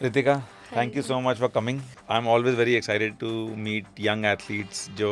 Ritika, thank you Hi. so much for coming. I'm always very excited to meet young athletes जो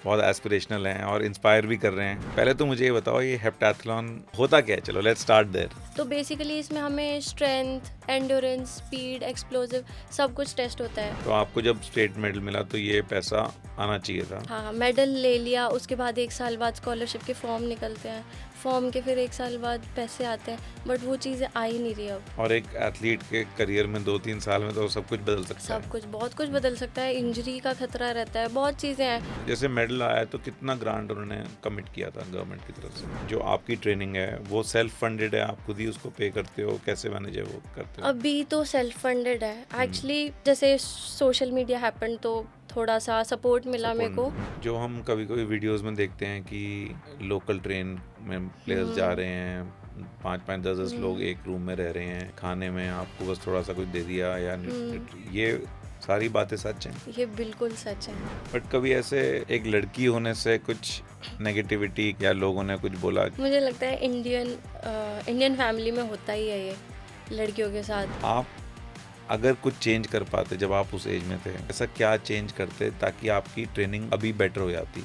बहुत aspirational हैं और inspire भी कर रहे हैं। पहले तो मुझे ये बताओ ये हेप्टाथलॉन होता क्या है? चलो लेट्स स्टार्ट देयर। तो बेसिकली इसमें हमें स्ट्रेंथ, एंड्योरेंस, स्पीड, एक्सप्लोसिव सब कुछ टेस्ट होता है। तो आपको जब स्टेट मेडल मिला तो ये पैसा आना चाहिए था। हाँ, मेडल ले लिया, उसके बाद 1 साल बाद स्कॉलरशिप के फॉर्म निकलते हैं। फॉर्म के फिर 1 साल बाद पैसे आते हैं, बट वो चीज़ें आ ही नहीं रही अब। और एक एथलीट के करियर में 2-3 साल में तो सब कुछ बदल सकता सब है। कुछ, बहुत कुछ बदल सकता है, इंजरी का खतरा रहता है, बहुत चीज़ें हैं। जैसे मेडल आया तो कितना ग्रांट उन्होंने कमिट किया था गवर्नमेंट की तरफ से? जो आपकी ट्रेनिंग है वो सेल्फ फंडेड है, आप खुद ही उसको पे करते हो, कैसे मैनेज है वो करते हो? अभी तो सेल्फ फंडेड है। एक्चुअली जैसे सोशल मीडिया हैपन तो थोड़ा सा सपोर्ट मिला मेरे को। जो हम कभी कभी वीडियोस में देखते हैं कि लोकल ट्रेन में प्लेयर्स जा रहे हैं, 5-5, 10-10 लोग एक रूम में रह रहे हैं, खाने में आपको बस थोड़ा सा कुछ दे दिया या ये सारी बातें सच हैं। ये बिल्कुल सच है। बट कभी ऐसे एक लड़की होने से कुछ नेगेटिविटी या लोगों ने कुछ बोला? मुझे लगता है इंडियन फैमिली में होता ही है ये लड़कियों के साथ। आप अगर कुछ चेंज कर पाते जब आप उस एज में थे, ऐसा क्या चेंज करते ताकि आपकी ट्रेनिंग अभी बेटर हो जाती?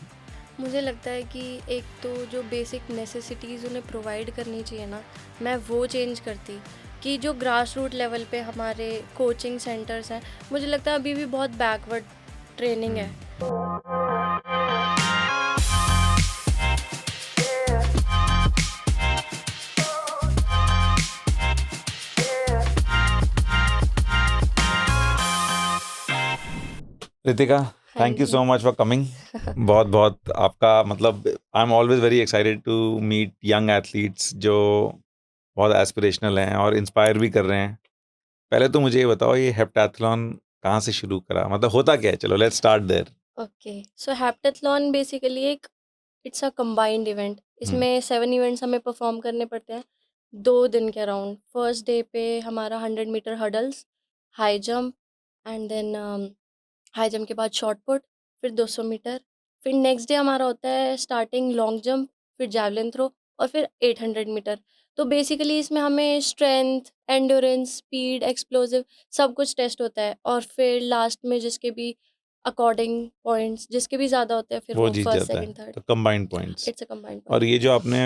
मुझे लगता है कि एक तो जो बेसिक नेसेसिटीज़ उन्हें प्रोवाइड करनी चाहिए ना, मैं वो चेंज करती। कि जो ग्रास रूट लेवल पे हमारे कोचिंग सेंटर्स हैं, मुझे लगता है अभी भी बहुत बैकवर्ड ट्रेनिंग है। रितिका, हाँ thank you ji. So much for coming. बहुत बहुत आपका मतलब I am always very excited to meet young athletes जो बहुत एस्पिरेशनल हैं और इंस्पायर भी कर रहे हैं। पहले तो मुझे ये बताओ ये हेप्टाथलॉन कहाँ से शुरू करा, मतलब होता क्या है? चलो let's start there. Okay, so heptathlon basically एक इट्स अ कंबाइंड इवेंट। इसमें 7 इवेंट्स हमें परफॉर्म करने पड़ते हैं 2 दिन के अराउंड। फर्स्ट डे पे हमारा 100 meter hurdles, high jump and then high jump के बाद शॉट पुट, फिर 200 मीटर, फिर नेक्स्ट डे हमारा होता है स्टार्टिंग लॉन्ग जंप, फिर जैवलिन थ्रो और फिर 800 मीटर। तो बेसिकली इसमें हमें स्ट्रेंथ, एंड्योरेंस, स्पीड, एक्सप्लोसिव सब कुछ टेस्ट होता है और फिर लास्ट में जिसके भी अकॉर्डिंग पॉइंट्स जिसके भी ज़्यादा होते हैं फिर वो वो जीत फर्स्ट, जाता है, सेकंड, थर्ड। तो combined points. It's a combined और पॉइंट। ये जो आपने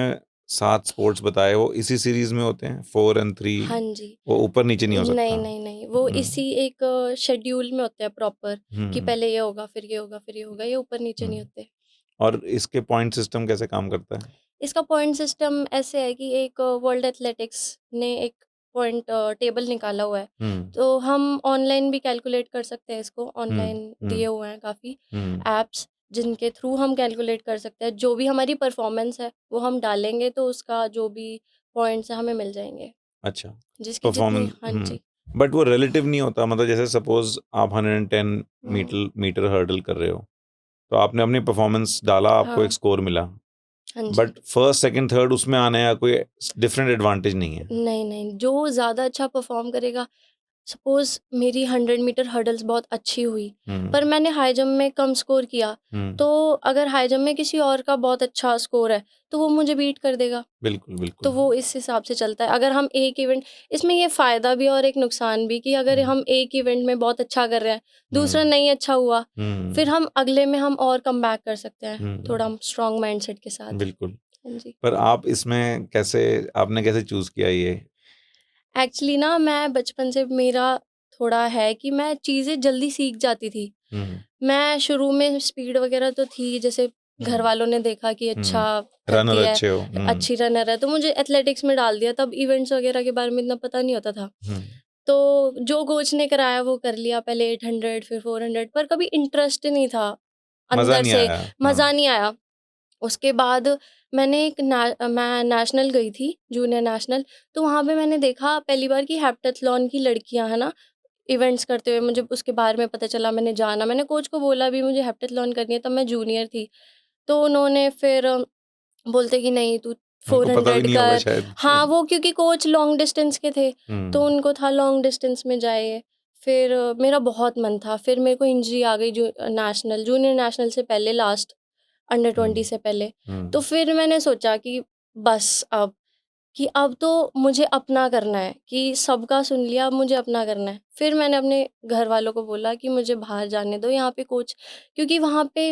7 स्पोर्ट्स बताए वो इसी सीरीज में होते हैं, 4 और 3? हाँ जी। वो ऊपर नीचे नहीं हो नहीं, सकता? नहीं, नहीं, वो इसी एक शेड्यूल में होते हैं प्रॉपर कि हम्म। पहले ये होगा, फिर ये होगा, फिर ये होगा, ये ऊपर-नीचे नहीं हम्म। होते। और इसके पॉइंट सिस्टम कैसे काम करता है? इसका पॉइंट सिस्टम ऐसे है कि एक वर्ल्ड एथलेटिक्स ने एक पॉइंट टेबल निकाला हुआ है। हम्म। तो हम ऑनलाइन भी कैलकुलेट कर सकते हैं इसको, हम्म। ऑनलाइन दिए हम्म। हुए हैं काफ़ी हम्म। ऐप्स जिनके थ्रू हम कैलकुलेट कर सकते हैं। जो भी हमारी परफॉर्मेंस है, वो हम डालेंगे तो उसका जो भी पॉइंट्स हैं हमें मिल जाएँगे। अच्छा, जिसकी जितनी परफॉर्मेंस। हाँ जी। बट वो रिलेटिव नहीं होता, मतलब जैसे सपोज आप 110 हुँ। मीटर हर्डल कर रहे हो, तो आपने अपनी परफॉर्मेंस डाला, आपको एक हाँ, स्कोर मिला, हाँ जी। बट फर्स्ट सेकंड थर्ड उसमें आने का कोई डिफरेंट एडवांटेज नहीं है? नहीं, नहीं, जो ज़्यादा अच्छा परफ़ॉर्म करेगा। सपोज़ मेरी 100 मीटर हर्डल्स बहुत अच्छी हुई, पर हम्म। मैंने हाई जंप में कम स्कोर किया, हम्म। तो अगर हाई जंप में किसी और का बहुत अच्छा स्कोर है, तो वो मुझे बीट कर देगा। बिल्कुल तो बिल्कुल। वो इस हिसाब से चलता है। अगर हम एक इवेंट इसमें ये फ़ायदा भी और एक नुकसान भी कि अगर हम्म। हम एक इवेंट में बहुत अच्छा कर रहे हैं, दूसरा हम्म। नहीं अच्छा हुआ, फिर हम्म। हम अगले में हम और कमबैक कर सकते हैं, थोड़ा हम्म। हम स्ट्रॉन्ग माइंडसेट के साथ। बिल्कुल। हाँ जी। पर आप इसमें कैसे, आपने कैसे चूज किया ये? एक्चुअली ना मैं बचपन से मेरा थोड़ा है कि मैं चीज़ें जल्दी सीख जाती थी। हम्म। मैं शुरू में स्पीड वगैरह तो थी, जैसे घर वालों ने देखा कि अच्छा रनर करती है, अच्छे हो। अच्छी रनर है, तो मुझे एथलेटिक्स में डाल दिया। तब इवेंट्स वगैरह के बारे में इतना पता नहीं होता था। हम्म। तो जो कोच ने कराया वो कर लिया, पहले 800 फिर 400, पर कभी इंटरेस्ट नहीं था मजा अंदर नहीं से, आया। हाँ। मज़ा नहीं आया। उसके बाद मैं नेशनल गई थी, जूनियर नेशनल, तो वहाँ पे मैंने देखा पहली बार कि हेप्टाथलॉन की लड़कियाँ, है ना, इवेंट्स करते हुए मुझे उसके बारे में पता चला, मैंने जाना, मैंने कोच को बोला भी मुझे हेप्टाथलॉन करनी है, तब मैं जूनियर थी। तो उन्होंने फिर बोलते कि नहीं तू उनको पता भी 400 नहीं होगा कर। शायद। हाँ, वो क्योंकि कोच लॉन्ग डिस्टेंस के थे, तो हम्म। उनको था लॉन्ग डिस्टेंस में जाए। फिर मेरा बहुत मन था, फिर मेरे को इंजरी आ गई जूनियर नेशनल से पहले, लास्ट अंडर 20 हम्म। से पहले। तो हम्म। फिर मैंने सोचा कि बस अब कि अब तो मुझे अपना करना है, कि सबका सुन लिया, अब मुझे अपना करना है। फिर मैंने अपने घर वालों को बोला कि मुझे बाहर जाने दो, यहाँ पे कोच, क्योंकि वहाँ पे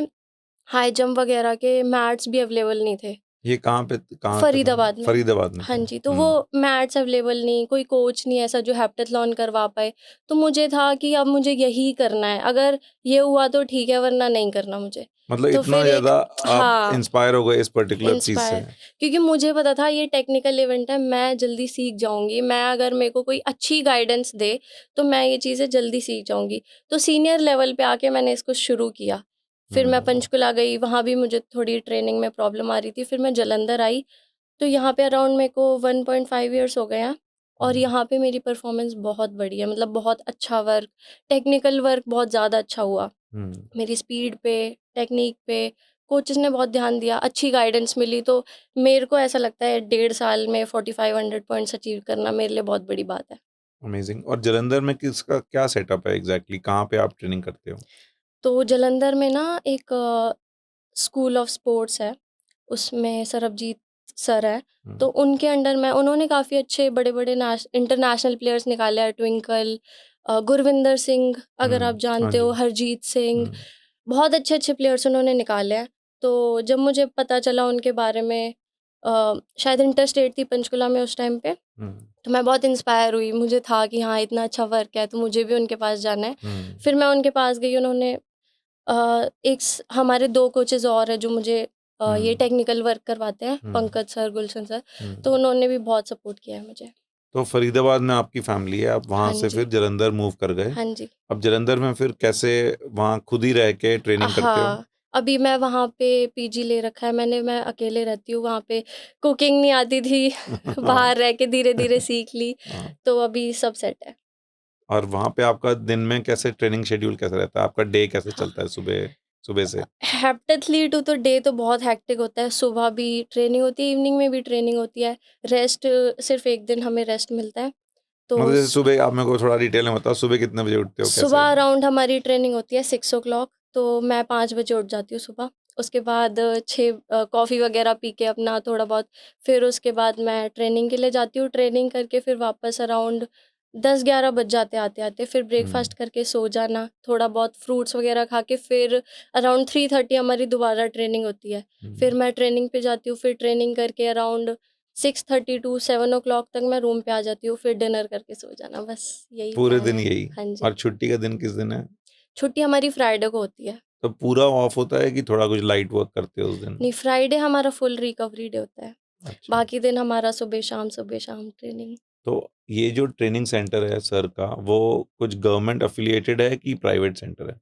हाई जंप वगैरह के मैट्स भी अवेलेबल नहीं थे। ये कहाँ पे था? फरीदाबाद में। फरीदाबाद में हाँ थे। जी, तो वो मैट्स अवेलेबल नहीं, कोई कोच नहीं ऐसा जो हेप्टाथलॉन करवा पाए। तो मुझे था कि अब मुझे यही करना है, अगर ये हुआ तो ठीक है, वरना नहीं करना मुझे। मतलब तो इतना फिर एक ज़्यादा आप हाँ, इंस्पायर हो गए इस पर्टिकुलर चीज़ से। इंस्पायर, क्योंकि मुझे पता था ये टेक्निकल इवेंट है, मैं जल्दी सीख जाऊँगी। मैं अगर मेरे को कोई अच्छी गाइडेंस दे, तो मैं ये चीज़ें जल्दी सीख जाऊँगी। तो सीनियर लेवल पे आके मैंने इसको शुरू किया। फिर मैं पंचकुला गई, वहाँ भी मुझे थोड़ी ट्रेनिंग में प्रॉब्लम आ रही थी। फिर मैं जालंधर आई, तो यहाँ पे अराउंड मेरे को 1.5 इयर्स हो गए हैं, और यहाँ पे मेरी परफॉर्मेंस बहुत बढ़ी है। मतलब बहुत अच्छा वर्क, टेक्निकल वर्क बहुत ज़्यादा अच्छा हुआ। मेरी स्पीड पे, टेक्निक पे कोचेस ने बहुत ध्यान दिया, अच्छी गाइडेंस मिली। तो मेरे को ऐसा लगता है 1.5 साल में 4500 पॉइंट्स अचीव करना मेरे लिए बहुत बड़ी बात है। अमेजिंग। और जालंधर में किसका क्या सेटअप है एग्जैक्टली? कहाँ पे आप ट्रेनिंग करते हो? तो जालंधर में ना एक स्कूल ऑफ स्पोर्ट्स है, उसमें सरबजीत सर हैं। तो उनके अंडर में उन्होंने काफ़ी अच्छे बड़े-बड़े इंटरनेशनल प्लेयर्स निकाले हैं। ट्विंकल, गुरविंदर सिंह अगर आप हाँ जानते हो, जी। हरजीत सिंह, बहुत अच्छे-अच्छे प्लेयर्स उन्होंने निकाले हैं। तो जब मुझे पता चला उनके बारे में, शायद इंटर स्टेट थी पंचकुला में उस टाइम पे, तो मैं बहुत इंस्पायर हुई। मुझे था कि हाँ, इतना अच्छा वर्क है, तो मुझे भी उनके पास जाना है। फिर मैं उनके पास गई, उन्होंने हमारे 2 कोचेज़ और हैं जो मुझे ये टेक्निकल वर्क करवाते हैं, पंकज सर, गुलशन सर, तो उन्होंने भी बहुत सपोर्ट किया है मुझे। तो फरीदाबाद में आपकी फैमिली है, आप वहाँ हाँ से जी। फिर जालंधर मूव कर गए। हाँ जी। अब जालंधर में फिर कैसे वहाँ खुद ही रह के ट्रेनिंग करते हो? हाँ, अभी मैं वहाँ पे पीजी ले रखा है मैंने, मैं अकेले रहती हूँ वहाँ पे। कुकिंग नहीं आती थी हाँ। बाहर रह के धीरे-धीरे सीख ली, हाँ। तो अभी सब सेट है। और वहाँ पे आपका दिन में कैसे ट्रेनिंग शेड्यूल कैसा रहता है? आपका डे कैसे हाँ। चलता है सुबह सुबह से? हेप्टाथलीट तो डे तो बहुत हेक्टिक होता है। सुबह भी ट्रेनिंग होती है, इवनिंग में भी ट्रेनिंग होती है। रेस्ट सिर्फ़ 1 दिन हमें रेस्ट मिलता है। तो मतलब जैसे सुबह आप मेरे को थोड़ा डिटेल में बताओ, सुबह कितने बजे उठते हो, सुबह कैसे? अराउंड हमारी ट्रेनिंग होती है 6 ओ क्लॉक, तो मैं 5 बजे उठ जाती हूँ सुबह। उसके बाद 6 कॉफ़ी वग़ैरह पी के अपना थोड़ा बहुत, फिर उसके बाद मैं ट्रेनिंग के लिए जाती हूँ। ट्रेनिंग करके फिर वापस अराउंड 10-11 बज जाते आते-आते। फिर ब्रेकफ़ास्ट करके सो जाना, थोड़ा बहुत फ्रूट्स वग़ैरह खा के फिर अराउंड 3:30 हमारी दोबारा ट्रेनिंग होती है। फिर मैं ट्रेनिंग पे जाती हूँ, फिर ट्रेनिंग करके अराउंड 6:30 टू 7 ओ क्लॉक तक मैं रूम पे आ जाती हूँ, फिर डिनर करके सो जाना, बस यही पूरे प्लान दिन है। यही? हाँ जी। और छुट्टी का दिन किस दिन है? छुट्टी हमारी फ्राइडे को होती है। तो पूरा ऑफ होता है कि थोड़ा कुछ लाइट वर्क करते हो उस दिन? नहीं, फ्राइडे हमारा फुल रिकवरी डे होता है। अच्छा। बाकी दिन हमारा सुबह-शाम ट्रेनिंग। तो ये जो ट्रेनिंग सेंटर है सर का, वो कुछ गवर्नमेंट एफिलिएटेड है कि प्राइवेट सेंटर है?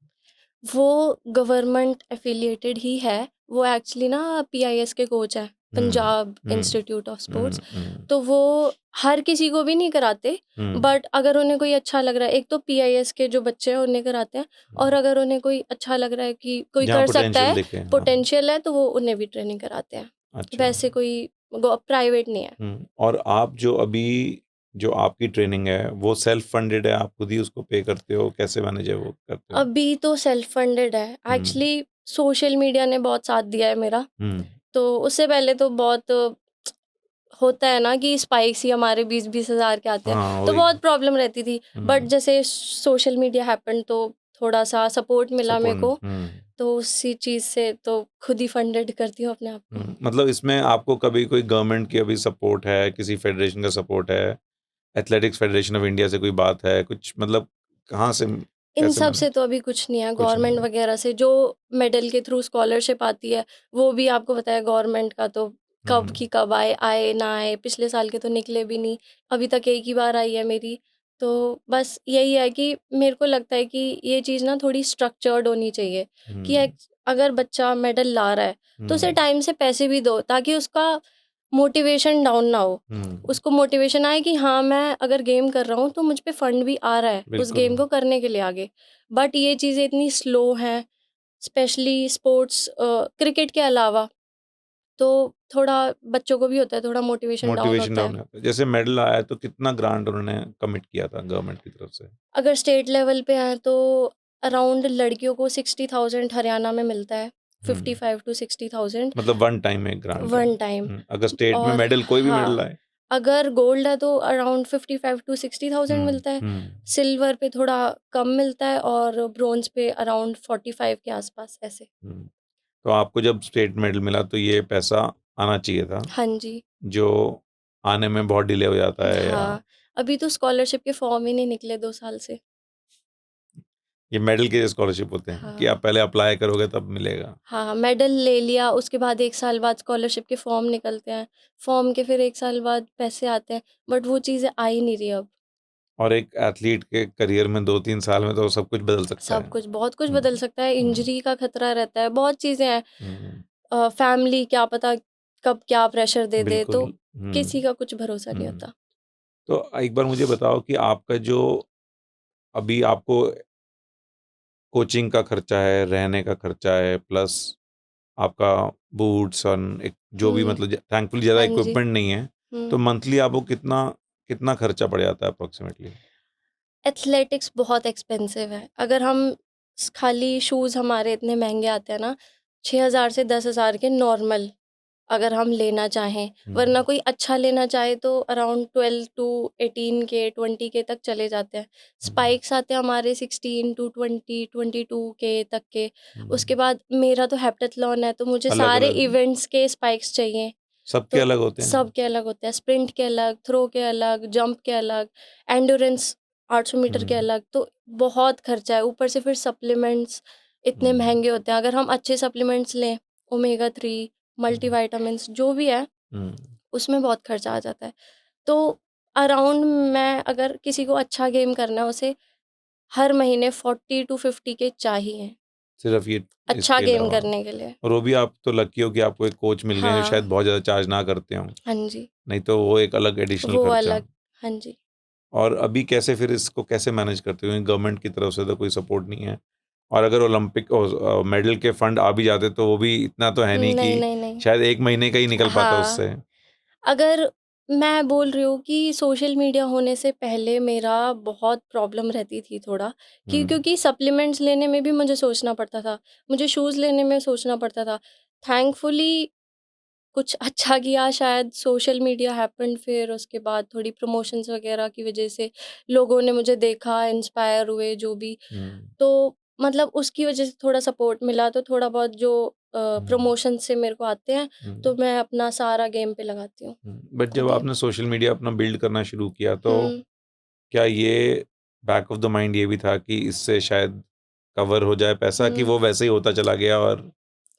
वो गवर्नमेंट एफ़िलिएटेड ही है। वो एक्चुअली ना पीआईएस के कोच हैं, हुँ, पंजाब हुँ, इंस्टीट्यूट ऑफ हुँ, स्पोर्ट्स। हुँ, तो वो हर किसी को भी नहीं कराते, हुँ। बट अगर उन्हें कोई अच्छा लग रहा है, एक तो पीआईएस के जो बच्चे हैं उन्हें कराते हैं, और अगर उन्हें कोई अच्छा लग रहा है कि कोई जहाँ कर सकता पोटेंशियल है, दिखे, हाँ। पोटेंशियल है, तो वो उन्हें भी ट्रेनिंग कराते हैं। अच्छा। वैसे कोई प्राइवेट नहीं है। और आप जो अभी जो आपकी ट्रेनिंग है, वो सेल्फ फंडेड है, आप खुद ही उसको पे करते हो, कैसे मैनेज है वो करते हो? अभी तो सेल्फ फंडेड है। हुँ, एक्चुअली सोशल मीडिया ने बहुत साथ दिया है मेरा। हुँ, तो उससे पहले तो बहुत होता है ना कि स्पाइक्स ही हमारे 20-20 हज़ार के आते हैं, हाँ, तो वही। बहुत प्रॉब्लम रहती थी। बट हुँ, जैसे सोशल मीडिया हैपेंड, तो थोड़ा-सा सपोर्ट मिला मेरे सपोर्ट। को, तो उसी चीज़ से तो खुद ही फंडेड करती हूँ अपने आप को। मतलब इसमें आपको कभी कोई गवर्नमेंट की अभी सपोर्ट है, किसी फेडरेशन का सपोर्ट है, एथलेटिक्स फेडरेशन ऑफ इंडिया से कोई बात है, कुछ मतलब कहाँ से इन कैसे सब से मैनेज? तो अभी कुछ नहीं है, कुछ नहीं गवर्नमेंट है। वगैरह से जो मेडल के थ्रू स्कॉलरशिप आती है, वो भी आपको पता है गवर्नमेंट का तो कब हुँ, की कब आए, आए ना आए, पिछले साल के तो निकले भी नहीं, अभी तक एक ही बार आई है मेरी। तो बस यही है कि मेरे को लगता है कि ये चीज़ ना थोड़ी स्ट्रक्चर्ड होनी चाहिए, कि हुँ, अगर बच्चा मेडल ला रहा है, तो उसे हुँ, टाइम से पैसे भी दो, ताकि उसका मोटिवेशन डाउन ना हो। हुँ, उसको मोटिवेशन आए कि हाँ, मैं अगर गेम कर रहा हूँ तो मुझ पे फंड भी आ रहा है उस बिल्कुल। गेम को करने के लिए आगे। बट ये चीज़ें इतनी स्लो हैं, स्पेशली स्पोर्ट्स क्रिकेट के अलावा, तो थोड़ा बच्चों को भी होता है, थोड़ा मोटिवेशन डाउन मोटिवेशन होता है। डाउन होता है। जैसे मेडल आया तो कितना ग्रांट उन्होंने कमिट किया था गवर्नमेंट की तरफ से? अगर स्टेट लेवल पे आए तो अराउंड लड़कियों को 60,000 हरियाणा में मिलता है, हुँ, 55 टू 60,000 मतलब वन टाइम एक ग्रांट है। One time. अगर स्टेट में और मेडल कोई भी मेडल हाँ, आए? अगर गोल्ड है तो अराउंड 55 टू 60,000 मिलता है, सिल्वर पे थोड़ा कम मिलता है और ब्रोंज पे अराउंड 45 के आसपास ऐसे। तो आपको जब स्टेट मेडल मिला तो ये पैसा आना चाहिए था, हाँ जी। जो आने में बहुत डिले हो जाता है, या हाँ, अभी तो स्कॉलरशिप के फॉर्म ही नहीं निकले 2 साल से। ये मेडल के स्कॉलरशिप होते हैं कि हाँ। आप पहले अप्लाई करोगे तब मिलेगा? हाँ, मेडल ले लिया, उसके बाद 1 साल बाद स्कॉलरशिप के फॉर्म निकलते हैं, फॉर्म के फिर 1 साल बाद पैसे आते हैं, बट वो चीज़ें आ ही नहीं रही अब। और एक एथलीट के करियर में 2-3 साल में तो सब कुछ बदल सकता सब है। कुछ, बहुत कुछ हुँ, बदल सकता है, हुँ, इंजरी का खतरा रहता है, बहुत चीज़ें हैं। हुँ, फैमिली क्या पता कब क्या प्रेशर दे दे, बिल्कुल। तो किसी हुँ, का कुछ भरोसा नहीं हुँ। होता। तो एक बार मुझे बताओ कि आपका जो अभी आपको कोचिंग का खर्चा है, रहने का खर्चा है, प्लस आपका बूट्स और एक जो भी हुँ, मतलब थैंकफुली ज़्यादा हाँ जी। इक्विपमेंट नहीं है, तो हुँ। मंथली आपको कितना कितना खर्चा पड़ जाता है अप्रॉक्सिमेटली? एथलेटिक्स बहुत एक्सपेंसिव है। अगर हम खाली शूज़ हमारे इतने महँगे आते हैं ना, 6,000 से 10,000 के नॉर्मल, अगर हम लेना चाहें, वरना हुँ, कोई अच्छा लेना चाहे तो अराउंड 12 टू 18 के 20 के तक चले जाते हैं। हुँ, स्पाइक्स आते हैं हमारे 16 टू 20, 22 के तक के। हुँ। उसके बाद मेरा तो हेप्टाथलॉन है, तो मुझे सारे अलग-अलग इवेंट्स के स्पाइक्स चाहिए। सबके तो अलग होते हैं? सबके अलग होते हैं, स्प्रिंट के अलग, थ्रो के अलग, जंप के अलग, एंड्योरेंस 800 मीटर के हुँ, अलग, तो बहुत खर्चा है। ऊपर से फिर सप्लीमेंट्स इतने हुँ, महँगे होते हैं। अगर हम अच्छे सप्लीमेंट्स लें, ओमेगा 3, हुँ, मल्टीविटामिन्स जो भी है, हुँ। उसमें बहुत खर्चा आ जाता है। तो अराउंड मैं अगर किसी को अच्छा गेम करना है, उसे हर महीने 40 टू 50 के चाहिए, सिर्फ़ ये अच्छा इसके गेम अलावा करने के लिए। और वो भी आप तो लकी हो कि आपको एक कोच मिल गए हैं जो हाँ, शायद बहुत ज़्यादा चार्ज ना करते हों, हाँ जी, नहीं तो वो एक अलग एडिशनल वो खर्चा। अलग। हाँ जी। और अभी कैसे फिर इसको कैसे मैनेज करते हो? क्योंकि गवर्नमेंट की तरफ से तो कोई सपोर्ट नहीं है और अगर ओलंपिक मेडल के फंड आ भी जाते तो वो भी इतना तो है नहीं नहीं, कि नहीं, नहीं। शायद 1 महीने का ही निकल पाता हाँ, उससे। अगर मैं बोल रही हूँ कि सोशल मीडिया होने से पहले मेरा बहुत प्रॉब्लम रहती थी थोड़ा, कि हुँ, क्योंकि सप्लीमेंट्स लेने में भी मुझे सोचना पड़ता था, मुझे शूज़ लेने में सोचना पड़ता था। थैंकफुली कुछ अच्छा किया शायद सोशल मीडिया हैपेंड, फिर उसके बाद थोड़ी प्रमोशंस वगैरह की वज़ह से लोगों ने मुझे देखा, इंस्पायर हुए जो भी। हुँ, तो मतलब उसकी वज़ह से थोड़ा सपोर्ट मिला, तो थोड़ा बहुत जो हुँ, प्रमोशन से मेरे को आते हैं, हुँ, तो मैं अपना सारा गेम पे लगाती हूँ। हुँ। बट जब अभी आपने सोशल मीडिया अपना बिल्ड करना शुरू किया तो हुँ, क्या ये बैक ऑफ द माइंड ये भी था कि इससे शायद कवर हो जाए पैसा कि हुँ। वो वैसे ही होता चला गया और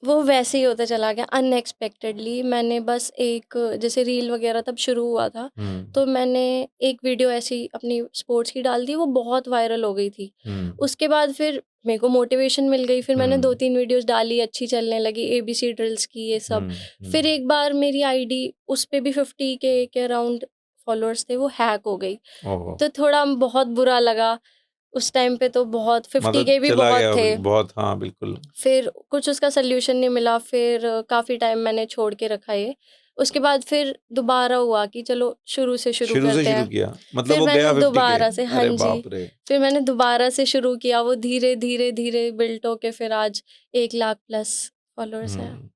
वो वैसे ही होता चला गया अनएक्सपेक्टेडली। मैंने बस एक जैसे रील वगैरह तब शुरू हुआ था, हुँ, तो मैंने एक वीडियो ऐसी अपनी स्पोर्ट्स की डाल दी, वो बहुत वायरल हो गई थी। हुँ, उसके बाद फिर मेरे को मोटिवेशन मिल गई, फिर मैंने हुँ, 2-3 वीडियोज़ डाली, अच्छी चलने लगी, एबीसी ड्रिल्स की ये सब। हुँ, फिर हुँ। एक बार मेरी आईडी, उस पे भी 50 के अराउंड फॉलोअर्स थे, वो हैक हो गई। ओहो! तो थोड़ा बहुत बुरा लगा, उस टाइम पे तो बहुत 50 मतलब के भी चला बहुत गया थे। बहुत हाँ, बिल्कुल। फिर कुछ उसका सॉल्यूशन नहीं मिला, फिर काफ़ी टाइम मैंने छोड़ के रखा ये। उसके बाद फिर दोबारा हुआ कि चलो शुरू से शुरू शुरू से करते शुरू हैं। किया, मतलब फिर वो मैंने गया 50 के? दोबारा से हाँ अरे जी, बाप रे! फिर मैंने दोबारा से शुरू किया, वो धीरे, धीरे, धीरे बिल्ट होके फिर आज 1 लाख प्लस फॉलोअर्स हैं। हुँ,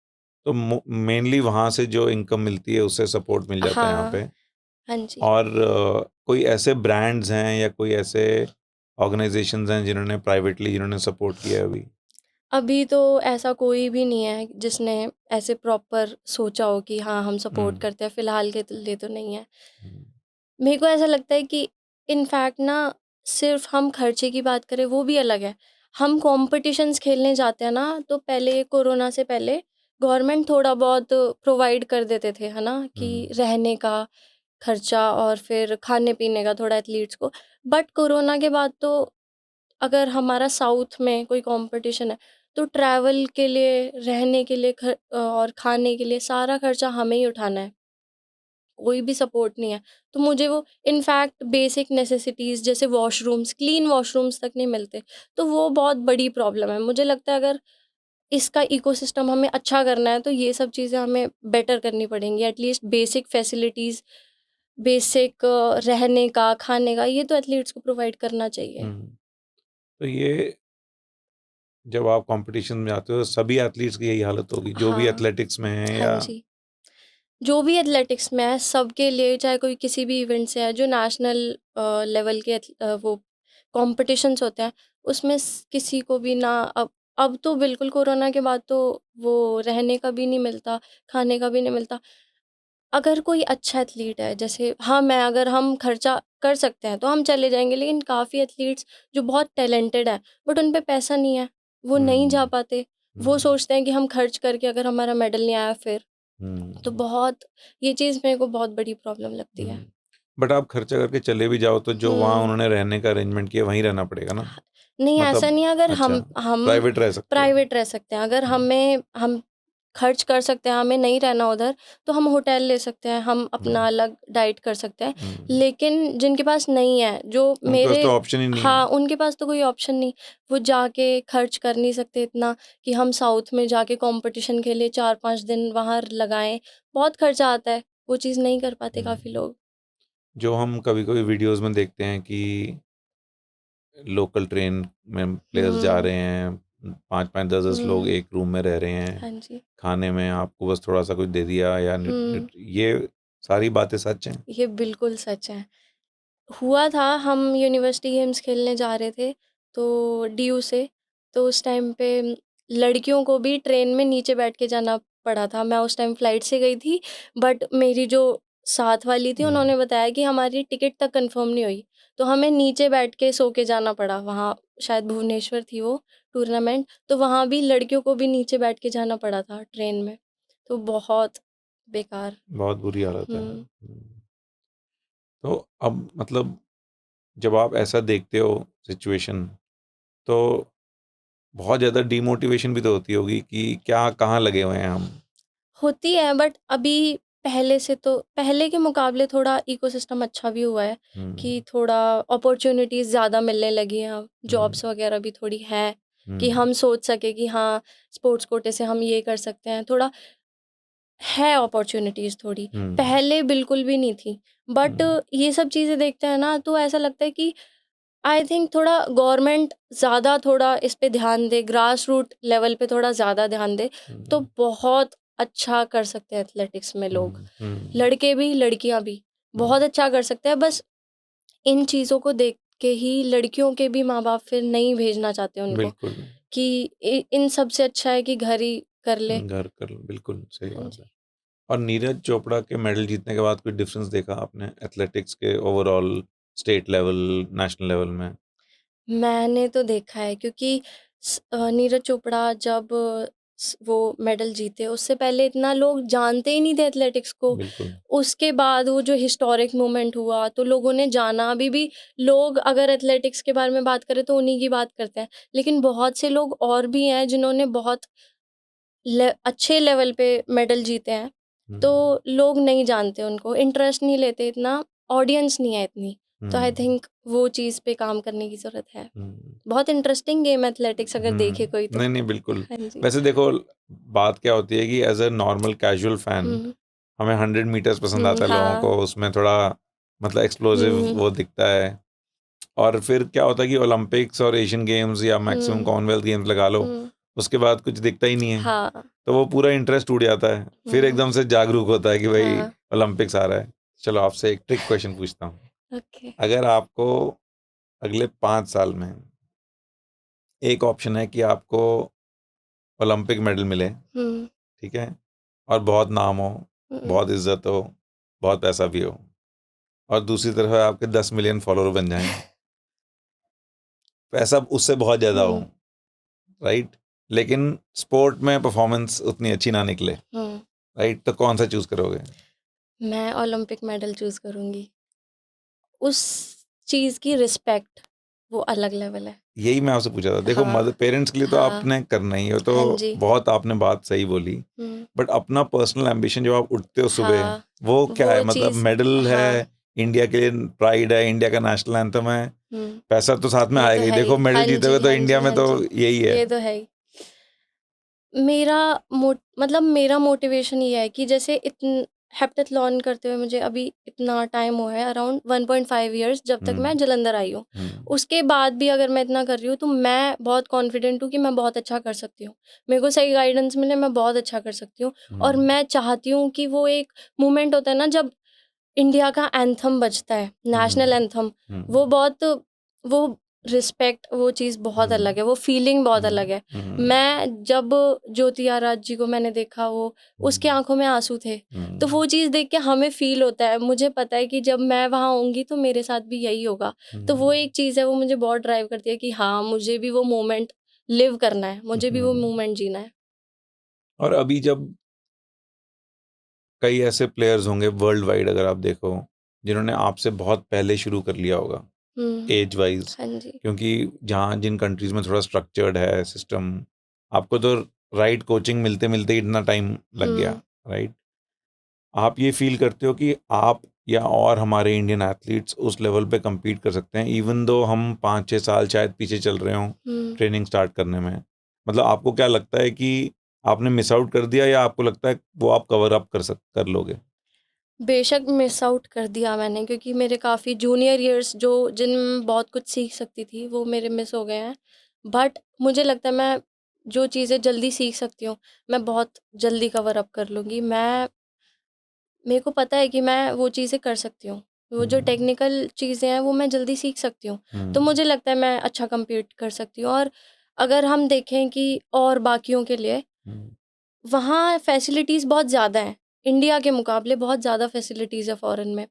तो मो मेनली वहाँ से जो इनकम मिलती है, उससे सपोर्ट मिल जाता है यहाँ हाँ, पे हाँ जी। और कोई ऐसे ब्रांड्स हैं या कोई ऐसे ऑर्गनाइज़ेशंस हैं जिन्होंने सपोर्ट किया है अभी? अभी तो ऐसा कोई भी नहीं है जिसने ऐसे प्रॉपर सोचा हो कि हाँ, हम हुँ, सपोर्ट करते हैं, फिलहाल के लिए तो नहीं है। हुँ, मेरे को ऐसा लगता है कि इनफैक्ट ना, सिर्फ़ हम खर्चे की बात करें वो भी अलग है। हम कॉम्पिटिशन्स खेलने जाते हैं ना, तो पहले कोरोना से पहले गवर्नमेंट थोड़ा बहुत प्रोवाइड कर देते थे, है ना? कि हुँ, रहने का खर्चा और फिर खाने-पीने का थोड़ा एथलीट्स को। बट कोरोना के बाद तो अगर हमारा साउथ में कोई कॉम्पिटिशन है, तो ट्रैवल के लिए, रहने के लिए और खाने के लिए सारा खर्चा हमें ही उठाना है। कोई भी सपोर्ट नहीं है। तो मुझे वो इनफैक्ट बेसिक नेसेसिटीज़ जैसे वॉशरूम्स, क्लीन वॉशरूम्स तक नहीं मिलते। तो वो बहुत बड़ी प्रॉब्लम है। मुझे लगता है अगर इसका इकोसिस्टम हमें अच्छा करना है, तो ये सब चीज़ें हमें बेटर करनी पड़ेंगी। एटलीस्ट बेसिक फैसिलिटीज़, बेसिक रहने का, खाने का, ये तो एथलीट्स को प्रोवाइड करना चाहिए। हुँ। तो ये जब आप कॉम्पिटिशन में जाते हो, सभी एथलीट्स की यही हालत होगी, जो भी हाँ। एथलेटिक्स में हैं हाँ या जी। जो भी एथलेटिक्स में है सबके लिए, चाहे कोई किसी भी इवेंट से है, जो नेशनल लेवल के वो कॉम्पिटिशन्स होते हैं, उसमें किसी को भी ना, अब तो बिल्कुल कोरोना के बाद तो वो रहने का भी नहीं मिलता, खाने का भी नहीं मिलता। अगर कोई अच्छा एथलीट है, जैसे हाँ, मैं अगर हम खर्चा कर सकते हैं तो हम चले जाएंगे, लेकिन काफ़ी एथलीट्स जो बहुत टैलेंटेड है बट उन पे पैसा नहीं है, वो नहीं जा पाते। वो सोचते हैं कि हम खर्च करके अगर हमारा मेडल नहीं आया फिर, तो बहुत, ये चीज़ मेरे को बहुत बड़ी प्रॉब्लम लगती है। बट आप खर्चा करके चले भी जाओ तो जो वहाँ उन्होंने रहने का अरेंजमेंट किया वहीं रहना पड़ेगा ना, नहीं, ऐसा मतलब नहीं है। अगर अच्छा हम प्राइवेट रह सकते हो। प्राइवेट रह सकते हैं, अगर हम खर्च कर सकते हैं, हमें नहीं रहना उधर, तो हम होटल ले सकते हैं, हम अपना अलग डाइट कर सकते हैं। लेकिन जिनके पास नहीं है, जो उनके मेरे, पास तो ऑप्शन ही नहीं है। हाँ, उनके पास तो कोई ऑप्शन नहीं, वो जाके खर्च कर नहीं सकते इतना कि हम साउथ में जाके कंपटीशन के लिए 4-5 दिन वहाँ लगाएं, बहुत खर्चा आता है, वो चीज़ नहीं कर पाते काफ़ी लोग। जो हम कभी कभी वीडियोस में देखते हैं कि लोकल ट्रेन में प्लेयर्स जा रहे हैं, 5-5 10-10 लोग एक रूम में रह रहे हैं, हाँ जी, खाने में आपको बस थोड़ा सा कुछ दे दिया या ये सारी बातें सच हैं। ये बिल्कुल सच है। हुआ था, हम यूनिवर्सिटी गेम्स खेलने जा रहे थे, तो डीयू से, तो उस टाइम पे लड़कियों को भी ट्रेन में नीचे बैठ के जाना पड़ा था। मैं उस टाइम फ्लाइट से गई थी, बट मेरी जो साथ वाली थी उन्होंने बताया कि हमारी टिकट तक कंफर्म नहीं हुई, तो हमें नीचे बैठ के सो के जाना पड़ा। वहाँ शायद भुवनेश्वर थी वो टूर्नामेंट, तो वहाँ भी लड़कियों को भी नीचे बैठ के जाना पड़ा था ट्रेन में, तो बहुत बेकार। बहुत बुरी हालत है। हम्म तो अब मतलब जब आप ऐसा देखते हो सिचुएशन, तो बहुत ज़्यादा डीमोटिवेशन भी तो होती होगी कि क्या कहाँ लगे हुए हैं हम। होती है, बट अभी पहले से, तो पहले के मुकाबले थोड़ा इकोसिस्टम अच्छा भी हुआ है कि थोड़ा अपॉर्चुनिटीज़ ज़्यादा मिलने लगी हैं, अब जॉब्स वगैरह भी थोड़ी है कि हम सोच सके कि हाँ, स्पोर्ट्स कोटे से हम ये कर सकते हैं, थोड़ा है अपॉर्चुनिटीज़ थोड़ी, पहले बिल्कुल भी नहीं थी। बट ये सब चीज़ें देखते हैं ना, तो ऐसा लगता है कि आई थिंक थोड़ा गवर्नमेंट ज़्यादा थोड़ा इस पे ध्यान दे, ग्रास रूट लेवल पे थोड़ा ज़्यादा ध्यान दे, तो बहुत अच्छा कर सकते हैं एथलेटिक्स में लोग, लड़के भी लड़कियां भी बहुत अच्छा कर सकते हैं। बस इन चीज़ों को देख के ही लड़कियों के भी माँ बाप फिर नहीं भेजना चाहते उनको, बिल्कुल कि इन सब से अच्छा है कि घर ही कर ले। घर कर लो, बिल्कुल सही हाँ बात जी। है। और नीरज चोपड़ा के मेडल जीतने के बाद कोई डिफरेंस देखा आपने एथलेटिक्स के overall, state level, national level में? मैंने तो देखा है, क्योंकि नीरज चोपड़ा जब वो मेडल जीते, उससे पहले इतना लोग जानते ही नहीं थे एथलेटिक्स को। बिल्कुल। उसके बाद वो जो हिस्टोरिक मोमेंट हुआ, तो लोगों ने जाना। अभी भी लोग अगर एथलेटिक्स के बारे में बात करें तो उन्हीं की बात करते हैं, लेकिन बहुत से लोग और भी हैं जिन्होंने बहुत अच्छे लेवल पे मेडल जीते हैं, तो लोग नहीं जानते उनको, इंटरेस्ट नहीं लेते इतना, ऑडियंस नहीं है इतनी। तो आई थिंक वो चीज़ पे काम करने की ज़रूरत है। बहुत इंटरेस्टिंग गेम एथलेटिक्स, अगर देखे कोई तो। नहीं नहीं बिल्कुल। हाँ जी। वैसे देखो, बात क्या होती है कि as a normal casual fan हुँ, हमें 100 मीटर्स पसंद आता है लोगों को, हाँ। उसमें थोड़ा मतलब एक्सप्लोसिव वो दिखता है। और फिर क्या होता है कि ओलंपिक्स और एशियन गेम्स या मैक्सिमम कॉमनवेल्थ गेम्स लगा लो, उसके बाद कुछ दिखता ही नहीं है, हाँ। तो वो पूरा इंटरेस्ट टूट जाता है। फिर एकदम से जागरूक होता है कि भाई हाँ। ओलंपिक्स आ रहा है। चलो आपसे एक ट्रिक क्वेश्चन पूछता हूँ। ओके। अगर आपको अगले 5 साल में एक ऑप्शन है कि आपको ओलंपिक मेडल मिले, हुँ, ठीक है, और बहुत नाम हो, हुँ, बहुत इज्जत हो, बहुत पैसा भी हो, और दूसरी तरफ आपके 10 मिलियन फॉलोअर बन जाएं, पैसा उससे बहुत ज़्यादा हो, हुँ, राइट, लेकिन स्पोर्ट में परफॉर्मेंस उतनी अच्छी ना निकले, हुँ। राइट, तो कौन सा चूज करोगे? मैं ओलंपिक मेडल चूज़ करूँगी। उस चीज़ की रिस्पेक्ट, वो अलग लेवल है। यही मैं आपसे पूछा था। देखो, हाँ, मदर पेरेंट्स के लिए तो हाँ, आपने करना ही है, तो हाँ जी। बहुत आपने बात सही बोली। हुँ, बट अपना पर्सनल एम्बिशन जब आप उठते हो सुबह, हाँ, वो क्या है? वो मतलब चीज़, मेडल हाँ, है, इंडिया के लिए प्राइड है, इंडिया का नेशनल एंथम है, हुँ। पैसा तो साथ में ये तो आएगा ही। है देखो, ही। हाँ मेडल जीते जी, हुए तो हाँ इंडिया जी, में हाँ तो जी। यही है। ये तो है ही। मेरा मतलब मेरा मोटिवेशन ये है कि जैसे हेप्टेथलॉन करते हुए मुझे अभी इतना टाइम हुआ है, अराउंड 1.5 ईयर्स, जब तक मैं जलंधर आई हूँ। उसके बाद भी अगर मैं इतना कर रही हूँ तो मैं बहुत कॉन्फिडेंट हूँ कि मैं बहुत अच्छा कर सकती हूँ। मेरे को सही गाइडेंस मिले, मैं बहुत अच्छा कर सकती हूँ। और मैं चाहती हूँ कि वो एक मोमेंट होता है ना, जब इंडिया का एंथम बजता है, नेशनल एंथम, वो बहुत, वो रिस्पेक्ट, वो चीज़ बहुत अलग है, वो फीलिंग बहुत अलग है। मैं जब ज्योति आराध्य जी को मैंने देखा, वो उसकी आंखों में आंसू थे, तो वो चीज़ देख के हमें फील होता है। मुझे पता है कि जब मैं वहाँ होंगी तो मेरे साथ भी यही होगा। तो वो एक चीज़ है, वो मुझे बहुत ड्राइव करती है कि हाँ, मुझे भी वो मोमेंट लिव करना है, मुझे भी वो मोमेंट जीना है। और अभी जब कई ऐसे प्लेयर्स होंगे वर्ल्ड वाइड, अगर आप देखो, जिन्होंने आपसे बहुत पहले शुरू कर लिया होगा एज वाइज, हाँ जी। क्योंकि जहाँ जिन कंट्रीज में थोड़ा स्ट्रक्चर्ड है सिस्टम, आपको तो राइट कोचिंग मिलते मिलते ही इतना टाइम लग गया, राइट? आप ये फील करते हो कि आप या और हमारे इंडियन एथलीट्स उस लेवल पे compete कर सकते हैं, इवन दो हम 5-6 साल शायद पीछे चल रहे हों ट्रेनिंग स्टार्ट करने में? मतलब आपको क्या लगता है कि आपने मिस आउट कर दिया, या आपको लगता है वो आप कवर अप कर लोगे? बेशक मिस आउट कर दिया मैंने, क्योंकि मेरे काफ़ी जूनियर ईयर्स जो जिन बहुत कुछ सीख सकती थी, वो मेरे मिस हो गए हैं। बट मुझे लगता है मैं जो चीज़ें जल्दी सीख सकती हूँ, मैं बहुत जल्दी कवर अप कर लूँगी। मेरे को पता है कि मैं वो चीज़ें कर सकती हूँ। वो जो टेक्निकल चीज़ें हैं, वो मैं जल्दी सीख सकती हूँ। तो मुझे लगता है मैं अच्छा कम्पीट कर सकती हूँ। और अगर हम देखें कि और बाकियों के लिए, वहाँ फैसिलिटीज़ बहुत ज़्यादा हैं। इंडिया के मुकाबले बहुत ज़्यादा फैसिलिटीज़ है फ़ॉरेन में।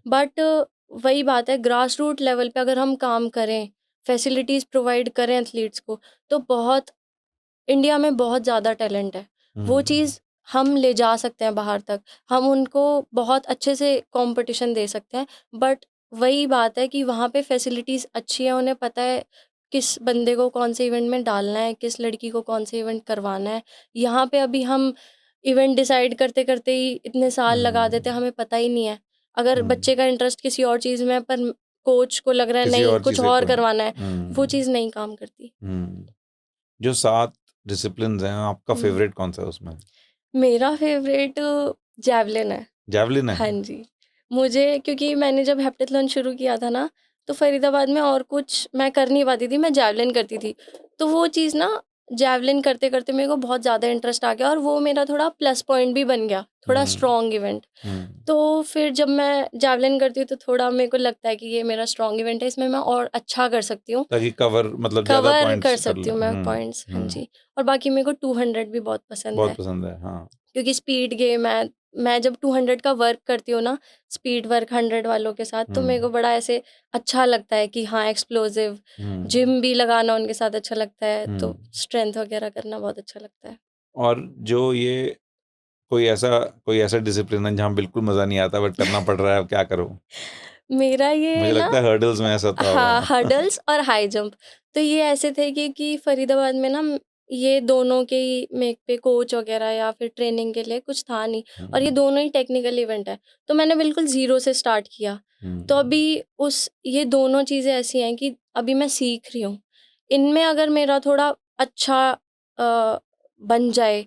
बट वही बात है, ग्रास रूट लेवल पे अगर हम काम करें, फैसिलिटीज़ प्रोवाइड करें एथलीट्स को, तो बहुत, इंडिया में बहुत ज़्यादा टैलेंट है। वो चीज़ हम ले जा सकते हैं बाहर तक। हम उनको बहुत अच्छे से कॉम्पिटिशन दे सकते हैं। बट वही बात है कि वहाँ पे फैसिलिटीज़ अच्छी है, उन्हें पता है किस बंदे को कौन से इवेंट में डालना है, किस लड़की को कौन से इवेंट करवाना है। यहाँ पे अभी हम इवेंट डिसाइड करते-करते ही इतने साल लगा देते हैं, हमें पता ही नहीं है। अगर बच्चे का इंटरेस्ट किसी और चीज़ में है, पर कोच को लग रहा है किसी नहीं, और कुछ चीज़ से और कोई करवाना है, वो चीज़ नहीं काम करती। जो 7 डिसिप्लिन्स हैं, आपका हुँ। फेवरेट कौन सा है उसमें? मेरा फ़ेवरेट जैवलिन है। जैवलिन है? हाँ जी। मुझे, क्योंकि मैंने जब हेप्टेथलॉन शुरू किया था ना, तो फ़रीदाबाद में और कुछ मैं कर नहीं पाती थी, मैं जैवलिन करती थी। तो वो चीज़ ना, जैवलिन करते-करते मेरे को बहुत ज़्यादा इंटरेस्ट आ गया, और वो मेरा थोड़ा प्लस पॉइंट भी बन गया, थोड़ा स्ट्रॉन्ग इवेंट। तो फिर जब मैं जैवलिन करती हूँ, तो थोड़ा मेरे को लगता है कि ये मेरा स्ट्रॉन्ग इवेंट है, इसमें मैं और अच्छा कर सकती हूँ। ताकि कवर, मतलब ज़्यादा कवर कर पॉइंट्स कर सकती लो। हूँ मैं पॉइंट्स, हाँ जी। और बाकी मेरे को 200 भी बहुत पसंद बहुत है। पसंद है, हाँ। क्योंकि स्पीड गेम है, मैं जब 200 का वर्क करती हूँ ना, स्पीड वर्क 100 वालों के साथ, तो मेरे को बड़ा ऐसे अच्छा लगता है कि हाँ, एक्सप्लोसिव जिम भी लगाना उनके साथ अच्छा लगता है, तो स्ट्रेंथ वगैरह करना बहुत अच्छा लगता है। और जो ये कोई ऐसा डिसिप्लिन है जहाँ बिल्कुल मज़ा नहीं आता बट करना पड़ रहा है, अब क्या करो? मेरा ये मुझे ना, लगता है हर्डल्स में ऐसा होता हाँ, होगा। हर्डल्स और हाई जंप। तो ये ऐसे थे कि फ़रीदाबाद में ना, ये दोनों के ही मेरे पे कोच वगैरह या फिर ट्रेनिंग के लिए कुछ था नहीं, और ये दोनों ही टेक्निकल इवेंट है। तो मैंने बिल्कुल ज़ीरो से स्टार्ट किया। तो अभी ये दोनों चीज़ें ऐसी हैं कि अभी मैं सीख रही हूँ। इनमें अगर मेरा थोड़ा अच्छा बन जाए,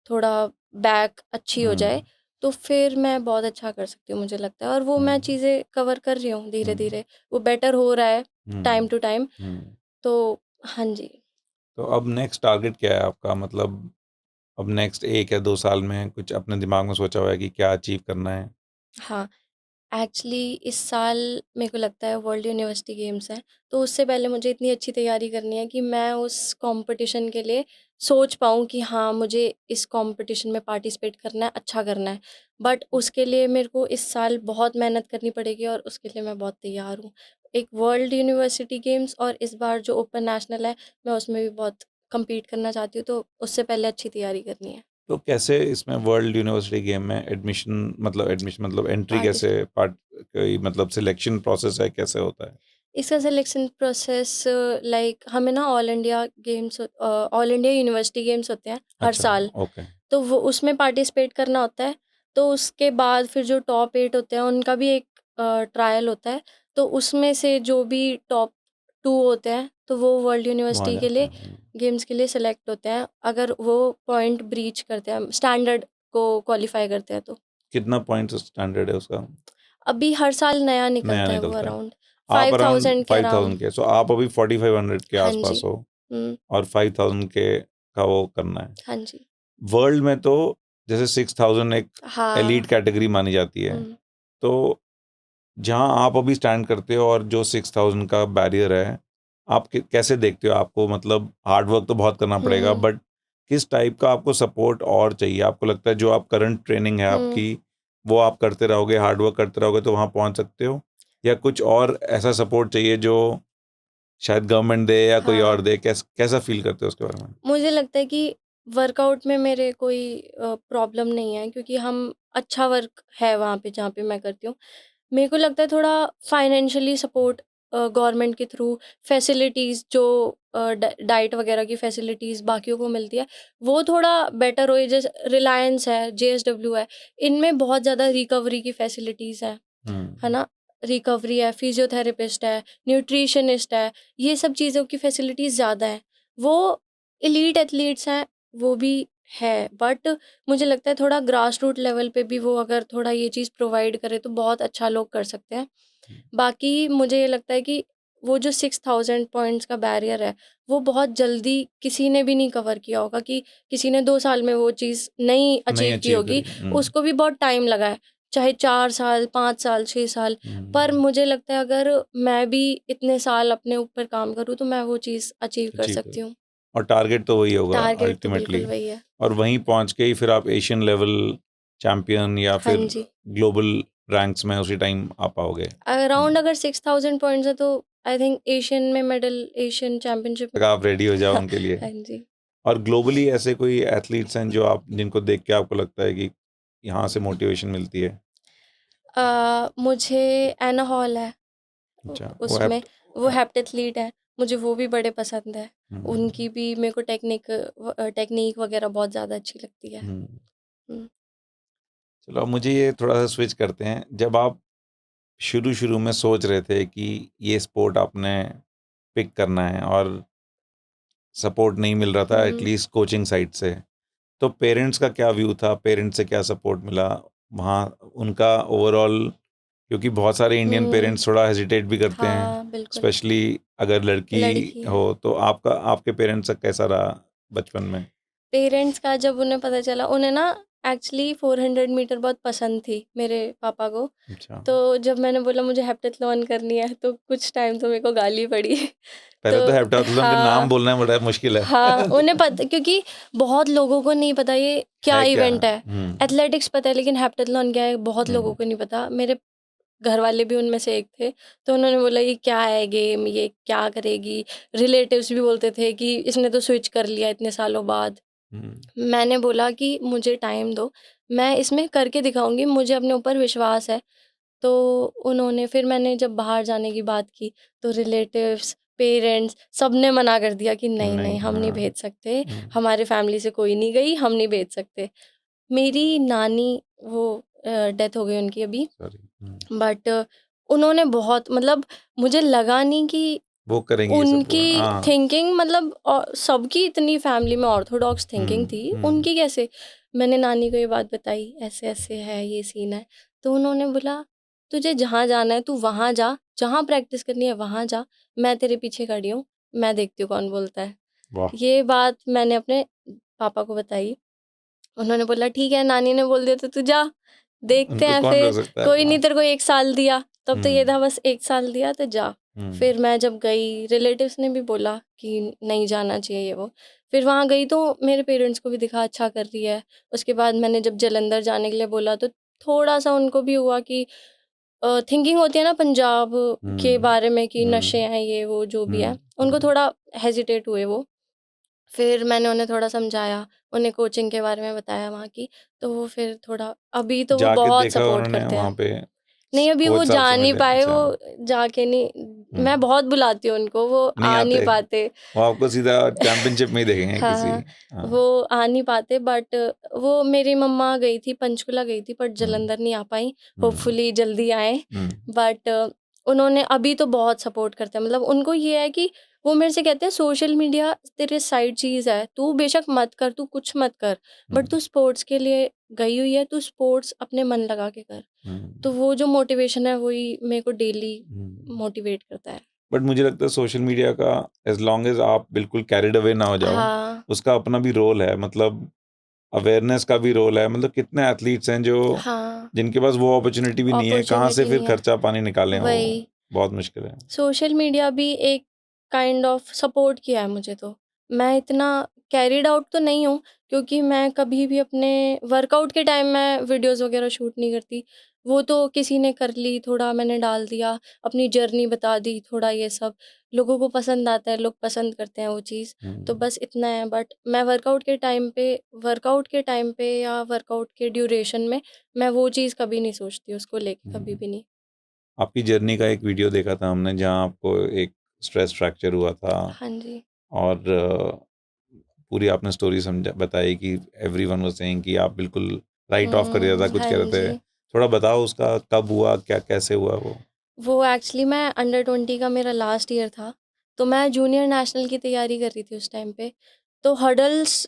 थोड़ा बैक अच्छी हो जाए, तो फिर मैं बहुत अच्छा कर सकती हूँ, मुझे लगता है। और वो मैं चीज़ें कवर कर रही हूँ धीरे-धीरे। वो बेटर हो रहा है टाइम टू टाइम। तो हाँ जी। तो अब नेक्स्ट टारगेट क्या है आपका? मतलब अब नेक्स्ट 1 या 2 साल में कुछ अपने दिमाग में सोचा हुआ है कि क्या अचीव करना है? हाँ, एक्चुअली इस साल मेरे को लगता है वर्ल्ड यूनिवर्सिटी गेम्स हैं, तो उससे पहले मुझे इतनी अच्छी तैयारी करनी है कि मैं उस कॉम्पिटिशन के लिए सोच पाऊँ कि हाँ, मुझे इस कॉम्पिटिशन में पार्टिसिपेट करना है, अच्छा करना है। बट उसके लिए मेरे को इस साल बहुत मेहनत करनी पड़ेगी, और उसके लिए मैं बहुत तैयार हूँ। एक वर्ल्ड यूनिवर्सिटी गेम्स, और इस बार जो ओपन नेशनल है, मैं उसमें भी बहुत कम्पीट करना चाहती हूँ, तो उससे पहले अच्छी तैयारी करनी है। तो कैसे इसमें वर्ल्ड यूनिवर्सिटी गेम में एडमिशन मतलब एंट्री कैसे, पार्टिसिपेट पार्ट कोई मतलब सिलेक्शन प्रोसेस है, कैसे होता है? इसका सिलेक्शन प्रोसेस, लाइक हमें ना ऑल इंडिया यूनिवर्सिटी गेम्स होते हैं हर अच्छा, साल, ओके। तो वो उसमें पार्टिसिपेट करना होता है। तो उसके बाद फिर जो टॉप 8 होते हैं, उनका भी एक ट्रायल होता है। तो उसमें से जो भी टॉप 2 होते हैं, तो वो वर्ल्ड वहाँ यूनिवर्सिटी के जाते लिए हैं। गेम्स के लिए सेलेक्ट होते हैं, अगर वो पॉइंट ब्रीच करते हैं, स्टैंडर्ड को क्वालिफाई करते हैं तो। कितना पॉइंट्स स्टैंडर्ड है उसका? अभी हर साल नया नया निकलता है वो निकलता है। अराउंड आप अराउंड 5000 के 5000 अराउंड। के, सो आप अभी 4500 के हाँ आसपास जी। हो हम्म। और 5000 के का वो करना है। हाँ जी। वर्ल्ड में तो जैसे 6000 एक एलीट हाँ। कैटेगरी मानी जाती है, हम्म। तो जहां आप अभी स्टैंड करते हो और जो 6000 का बैरियर है, आप कैसे देखते हो? आपको मतलब हार्ड वर्क तो बहुत करना पड़ेगा, हम्म। बट किस टाइप का आपको सपोर्ट और चाहिए? आपको लगता है जो आप करंट ट्रेनिंग है हम्म। आपकी, वो आप करते रहोगे, हार्ड वर्क करते रहोगे तो वहां पहुंच सकते हो, या कुछ और ऐसा सपोर्ट चाहिए जो शायद गवर्नमेंट दे या कोई और हाँ, दे? कैसा फील करते हो उसके बारे में? मुझे लगता है कि वर्कआउट में मेरे कोई प्रॉब्लम नहीं है, क्योंकि हम अच्छा वर्क है वहाँ पे जहाँ पे मैं करती हूँ। मेरे को लगता है थोड़ा फाइनेंशियली सपोर्ट गवर्नमेंट के थ्रू, फैसिलिटीज़ जो डाइट वगैरह की फैसिलिटीज़ बाकियों को मिलती है, वो थोड़ा बेटर हो। जैसे रिलायंस है, जेएसडब्ल्यू है, इनमें बहुत ज़्यादा रिकवरी की फैसिलिटीज़ है ना? रिकवरी है, फिजियोथेरेपिस्ट है, न्यूट्रिशनिस्ट है, ये सब चीज़ों की फैसिलिटीज़ ज़्यादा हैं। वो एलीट एथलीट्स हैं, वो भी है, बट मुझे लगता है थोड़ा ग्रास रूट लेवल पे भी वो अगर थोड़ा ये चीज़ प्रोवाइड करे तो बहुत अच्छा लोग कर सकते हैं। बाकी मुझे ये लगता है कि वो जो 6000 पॉइंट्स का बैरियर है, वो बहुत जल्दी किसी ने भी नहीं कवर किया होगा, कि किसी ने 2 साल में वो चीज़ नहीं नहीं अचीव की अचीव होगी, करी। उसको भी बहुत टाइम लगा है, चाहे 4 साल, 5 साल, 6 साल। पर मुझे लगता है अगर मैं भी इतने साल अपने ऊपर काम करूँ तो मैं वो चीज़ अचीव कर अचीव सकती करो, हूँ। और टारगेट तो वही होगा टारगेट तो अल्टीमेटली। बिल्कुल वही है। और वहीं पहुंच के ही फिर आप एशियन लेवल चैंपियन या हाँ फिर जी। ग्लोबल रैंक्स में उसी टाइम आ पाओगे। अराउंड अगर 6000 पॉइंट्स है तो आई थिंक एशियन में मेडल, एशियन चैंपियनशिप तक में। आप रेडी हो जाओ उनके लिए। हाँ जी। और ग्लोबली ऐसे कोई एथलीट्स हैं जो आप जिनको देख के आपको लगता है कि यहाँ से मोटिवेशन मिलती है? मुझे एना हॉल है, अच्छा, वो उसमें वो हेप्टेथलीट है, मुझे वो भी बड़े पसंद है। उनकी भी मेरे को टेक्निक वगैरह बहुत ज़्यादा अच्छी लगती है। हुँ। चलो अब मुझे ये थोड़ा सा स्विच करते हैं। जब आप शुरू शुरू में सोच रहे थे कि ये स्पोर्ट आपने पिक करना है और सपोर्ट नहीं मिल रहा था हुँ। एटलीस्ट कोचिंग साइड से, तो पेरेंट्स का क्या व्यू था? पेरेंट्स से क्या सपोर्ट मिला वहाँ? उनका ओवरऑल, क्योंकि बहुत सारे इंडियन हुँ। पेरेंट्स थोड़ा हेजिटेट भी करते हैं, हाँ, बिल्कुल। स्पेशली अगर लड़की लड़की है। हो। तो आपका, आपके पेरेंट्स का कैसा रहा बचपन में? पेरेंट्स का जब उन्हें पता चला, उन्हें ना एक्चुअली 400 मीटर बहुत पसंद थी मेरे पापा को। अच्छा, तो जब मैंने बोला मुझे हेप्टेथलॉन करनी है, तो कुछ टाइम तो मेरे को गाली पड़ी। पहले तो तो हेप्टाथलॉन के नाम हाँ, बोलना बड़ा मुश्किल है। हाँ, उन्हें पता, क्योंकि बहुत लोगों को नहीं पता ये क्या है क्या? इवेंट है। एथलेटिक्स पता है, लेकिन हेप्टेथलॉन क्या है बहुत लोगों को नहीं पता। मेरे घर वाले भी उनमें से एक थे, तो उन्होंने बोला ये क्या है गेम, ये क्या करेगी? रिलेटिव्स भी बोलते थे कि इसने तो स्विच कर लिया इतने सालों बाद। मैंने बोला कि मुझे टाइम दो, मैं इसमें करके दिखाऊँगी, मुझे अपने ऊपर विश्वास है। तो उन्होंने, फिर मैंने जब बाहर जाने की बात की, तो रिलेटिव्स, पेरेंट्स सबने मना कर दिया कि नहीं, नहीं, नहीं हम नहीं हाँ। भेज सकते, हमारे फैमिली से कोई नहीं गई, हम नहीं भेज सकते। मेरी नानी, वो डेथ हो गई उनकी अभी, सॉरी। बट उन्होंने बहुत, मतलब मुझे लगा नहीं कि वो करेंगी सपोर्ट, उनकी हाँ। थिंकिंग, मतलब सबकी इतनी फैमिली में ऑर्थोडॉक्स थिंकिंग थी, उनकी कैसे? मैंने नानी को ये बात बताई, ऐसे-ऐसे है, ये सीन है। तो उन्होंने बोला, "तुझे जहाँ जाना है तू वहाँ जा, जहाँ प्रैक्टिस करनी है वहाँ जा, मैं तेरे पीछे खड़ी हूँ, मैं देखती हूँ कौन बोलता है।" वाह! ये बात मैंने अपने पापा को बताई। उन्होंने बोला, "ठीक है, नानी ने बोल दिया तो तू जा, देखते उनको हैं कौन रोक फिर, सकता है? कोई नहीं हाँ। तेरे को 1 साल दिया, तब तो ये था बस 1 साल दिया तो जा।" फिर मैं जब गई, रिलेटिव्स ने भी बोला कि नहीं जाना चाहिए ये वो। फिर वहाँ गई तो मेरे पेरेंट्स को भी दिखा अच्छा कर रही है। उसके बाद मैंने जब जालंधर जाने के लिए बोला तो थोड़ा-सा उनको भी हुआ कि थिंकिंग होती है ना पंजाब के बारे में कि नशे हैं ये वो जो भी है, उनको थोड़ा हेजिटेट हुए वो। फिर मैंने उन्हें थोड़ा समझाया, उन्हें कोचिंग के बारे में बताया वहाँ की, तो वो फिर थोड़ा, अभी तो वो जाके बहुत देखा सपोर्ट उन्होंने करते वहाँ हैं। पे? नहीं, अभी वो कोच साहब जा से नहीं मिले? पाए, अच्छा। वो जाके नहीं, मैं बहुत बुलाती हूँ उनको, वो नहीं आ नहीं आते? पाते। वो आपको सीधा चैंपियनशिप में ही देखेंगे हाँ, किसी। हाँ, हाँ। वो आ नहीं पाते, बट वो मेरी मम्मा गई थी, पंचकुला गई थी, बट जालंधर नहीं आ पाईं, होपफुली जल्दी आएँ। बट उन्होंने अभी तो बहुत सपोर्ट करते हैं, मतलब उनको ये है कि वो मेरे से कहते हैं सोशल मीडिया तेरे साइड चीज़ है, तू बेशक मत कर, तू कुछ मत कर, बट तू स्पोर्ट्स के लिए गई हुई है, तू स्पोर्ट्स अपने मन लगा के कर। तो वो जो मोटिवेशन है वही मेरे को डेली मोटिवेट करता है। बट मुझे लगता है सोशल मीडिया का एज लॉन्ग एज आप बिल्कुल कैरिड अवे ना हो जाओ, हाँ, उसका अपना भी रोल है, मतलब अवेयरनेस का भी रोल है। मतलब कितने एथलीट्स हैं जो हाँ, जिनके पास वो अपॉर्चुनिटी भी नहीं है, कहाँ से अपॉर्च्युनिटी फिर नहीं है। खर्चा पानी निकालें, वो वही, बहुत मुश्किल है। सोशल मीडिया भी एक काइंड ऑफ सपोर्ट किया है मुझे तो। मैं इतना कैरिड आउट तो नहीं हूँ, क्योंकि मैं कभी भी अपने वर्कआउट के टाइम मैं वीडियोज़ वगैरह शूट नहीं करती। वो तो किसी ने कर ली, थोड़ा मैंने डाल दिया, अपनी जर्नी बता दी, थोड़ा ये सब। लोगों को पसंद आता है, लोग पसंद करते हैं वो चीज़, तो बस इतना है। बट मैं वर्कआउट के टाइम पे या वर्कआउट के ड्यूरेशन में मैं वो चीज़ कभी नहीं सोचती, उसको लेके कभी भी नहीं। आपकी जर्नी का एक वीडियो देखा था हमने जहाँ आपको एक स्ट्रेस फ्रैक्चर हुआ था, हाँ जी। और पूरी आपने स्टोरी समझा बताई कि एवरीवन वाज सेइंग कि आप बिल्कुल राइट ऑफ कर दिया था, कुछ हाँ कह रहे थे। जी। थोड़ा बताओ उसका कब हुआ, क्या कैसे हुआ वो? वो एक्चुअली मैं अंडर 20 का मेरा लास्ट ईयर था, तो मैं जूनियर नेशनल की तैयारी कर रही थी उस टाइम पे। तो हडल्स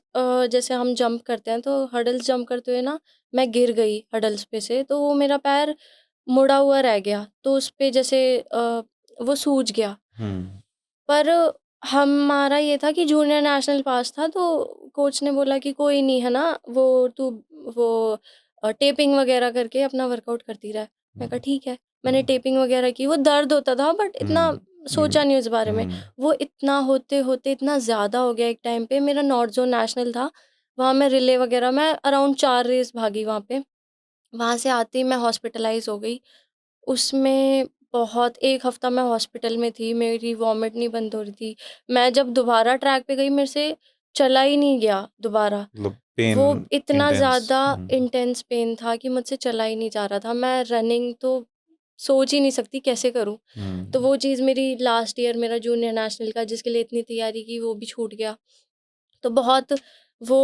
जैसे हम जंप करते हैं, तो हडल्स जंप करते हुए ना मैं गिर गई हडल्स पे से, तो वो मेरा पैर मुड़ा हुआ रह गया, तो उस पे जैसे वो सूज गया। पर हमारा ये था कि जूनियर नेशनल पास था, तो कोच ने बोला कि कोई नहीं है ना, वो तू वो टेपिंग वगैरह करके अपना वर्कआउट करती रह। मैं कहा ठीक है। मैंने टेपिंग वगैरह की, वो दर्द होता था बट इतना सोचा नहीं उस बारे में। वो इतना होते-होते इतना ज़्यादा हो गया, एक टाइम पे मेरा नॉर्थ ज़ोन नेशनल था, वहाँ मैं रिले वगैरह मैं अराउंड 4 रेस भागी वहाँ पे। वहाँ से आते ही मैं हॉस्पिटलाइज़ हो गई। उसमें बहुत 1 हफ़्ता मैं हॉस्पिटल में थी, मेरी वॉमिट नहीं बंद हो रही थी। मैं जब दोबारा ट्रैक पे गई, मेरे से चला ही नहीं गया दोबारा। मतलब पेन वो इतना इंटेंस। ज़्यादा इंटेंस पेन था कि मुझसे चला ही नहीं जा रहा था। मैं रनिंग तो सोच ही नहीं सकती कैसे करूँ? तो वो चीज़ मेरी लास्ट ईयर मेरा जूनियर नेशनल का जिसके लिए इतनी तैयारी की, वो भी छूट गया। तो बहुत वो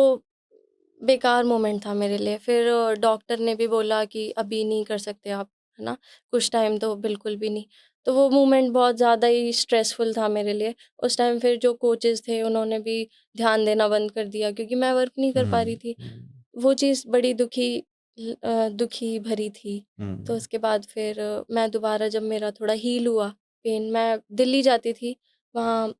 बेकार मोमेंट था मेरे लिए। फिर डॉक्टर ने भी बोला कि अभी नहीं कर सकते आप, है ना? कुछ टाइम तो बिल्कुल भी नहीं। तो वो मोमेंट बहुत ज़्यादा ही स्ट्रेसफुल था मेरे लिए। उस टाइम फिर जो कोचेज़ थे उन्होंने भी ध्यान देना बंद कर दिया, क्योंकि मैं वर्क नहीं कर पा रही थी। वो चीज़ बड़ी दुखी भरी थी। तो उसके बाद फिर मैं दोबारा जब मेरा थोड़ा हील हुआ पेन, मैं दिल्ली जाती थी। वहाँ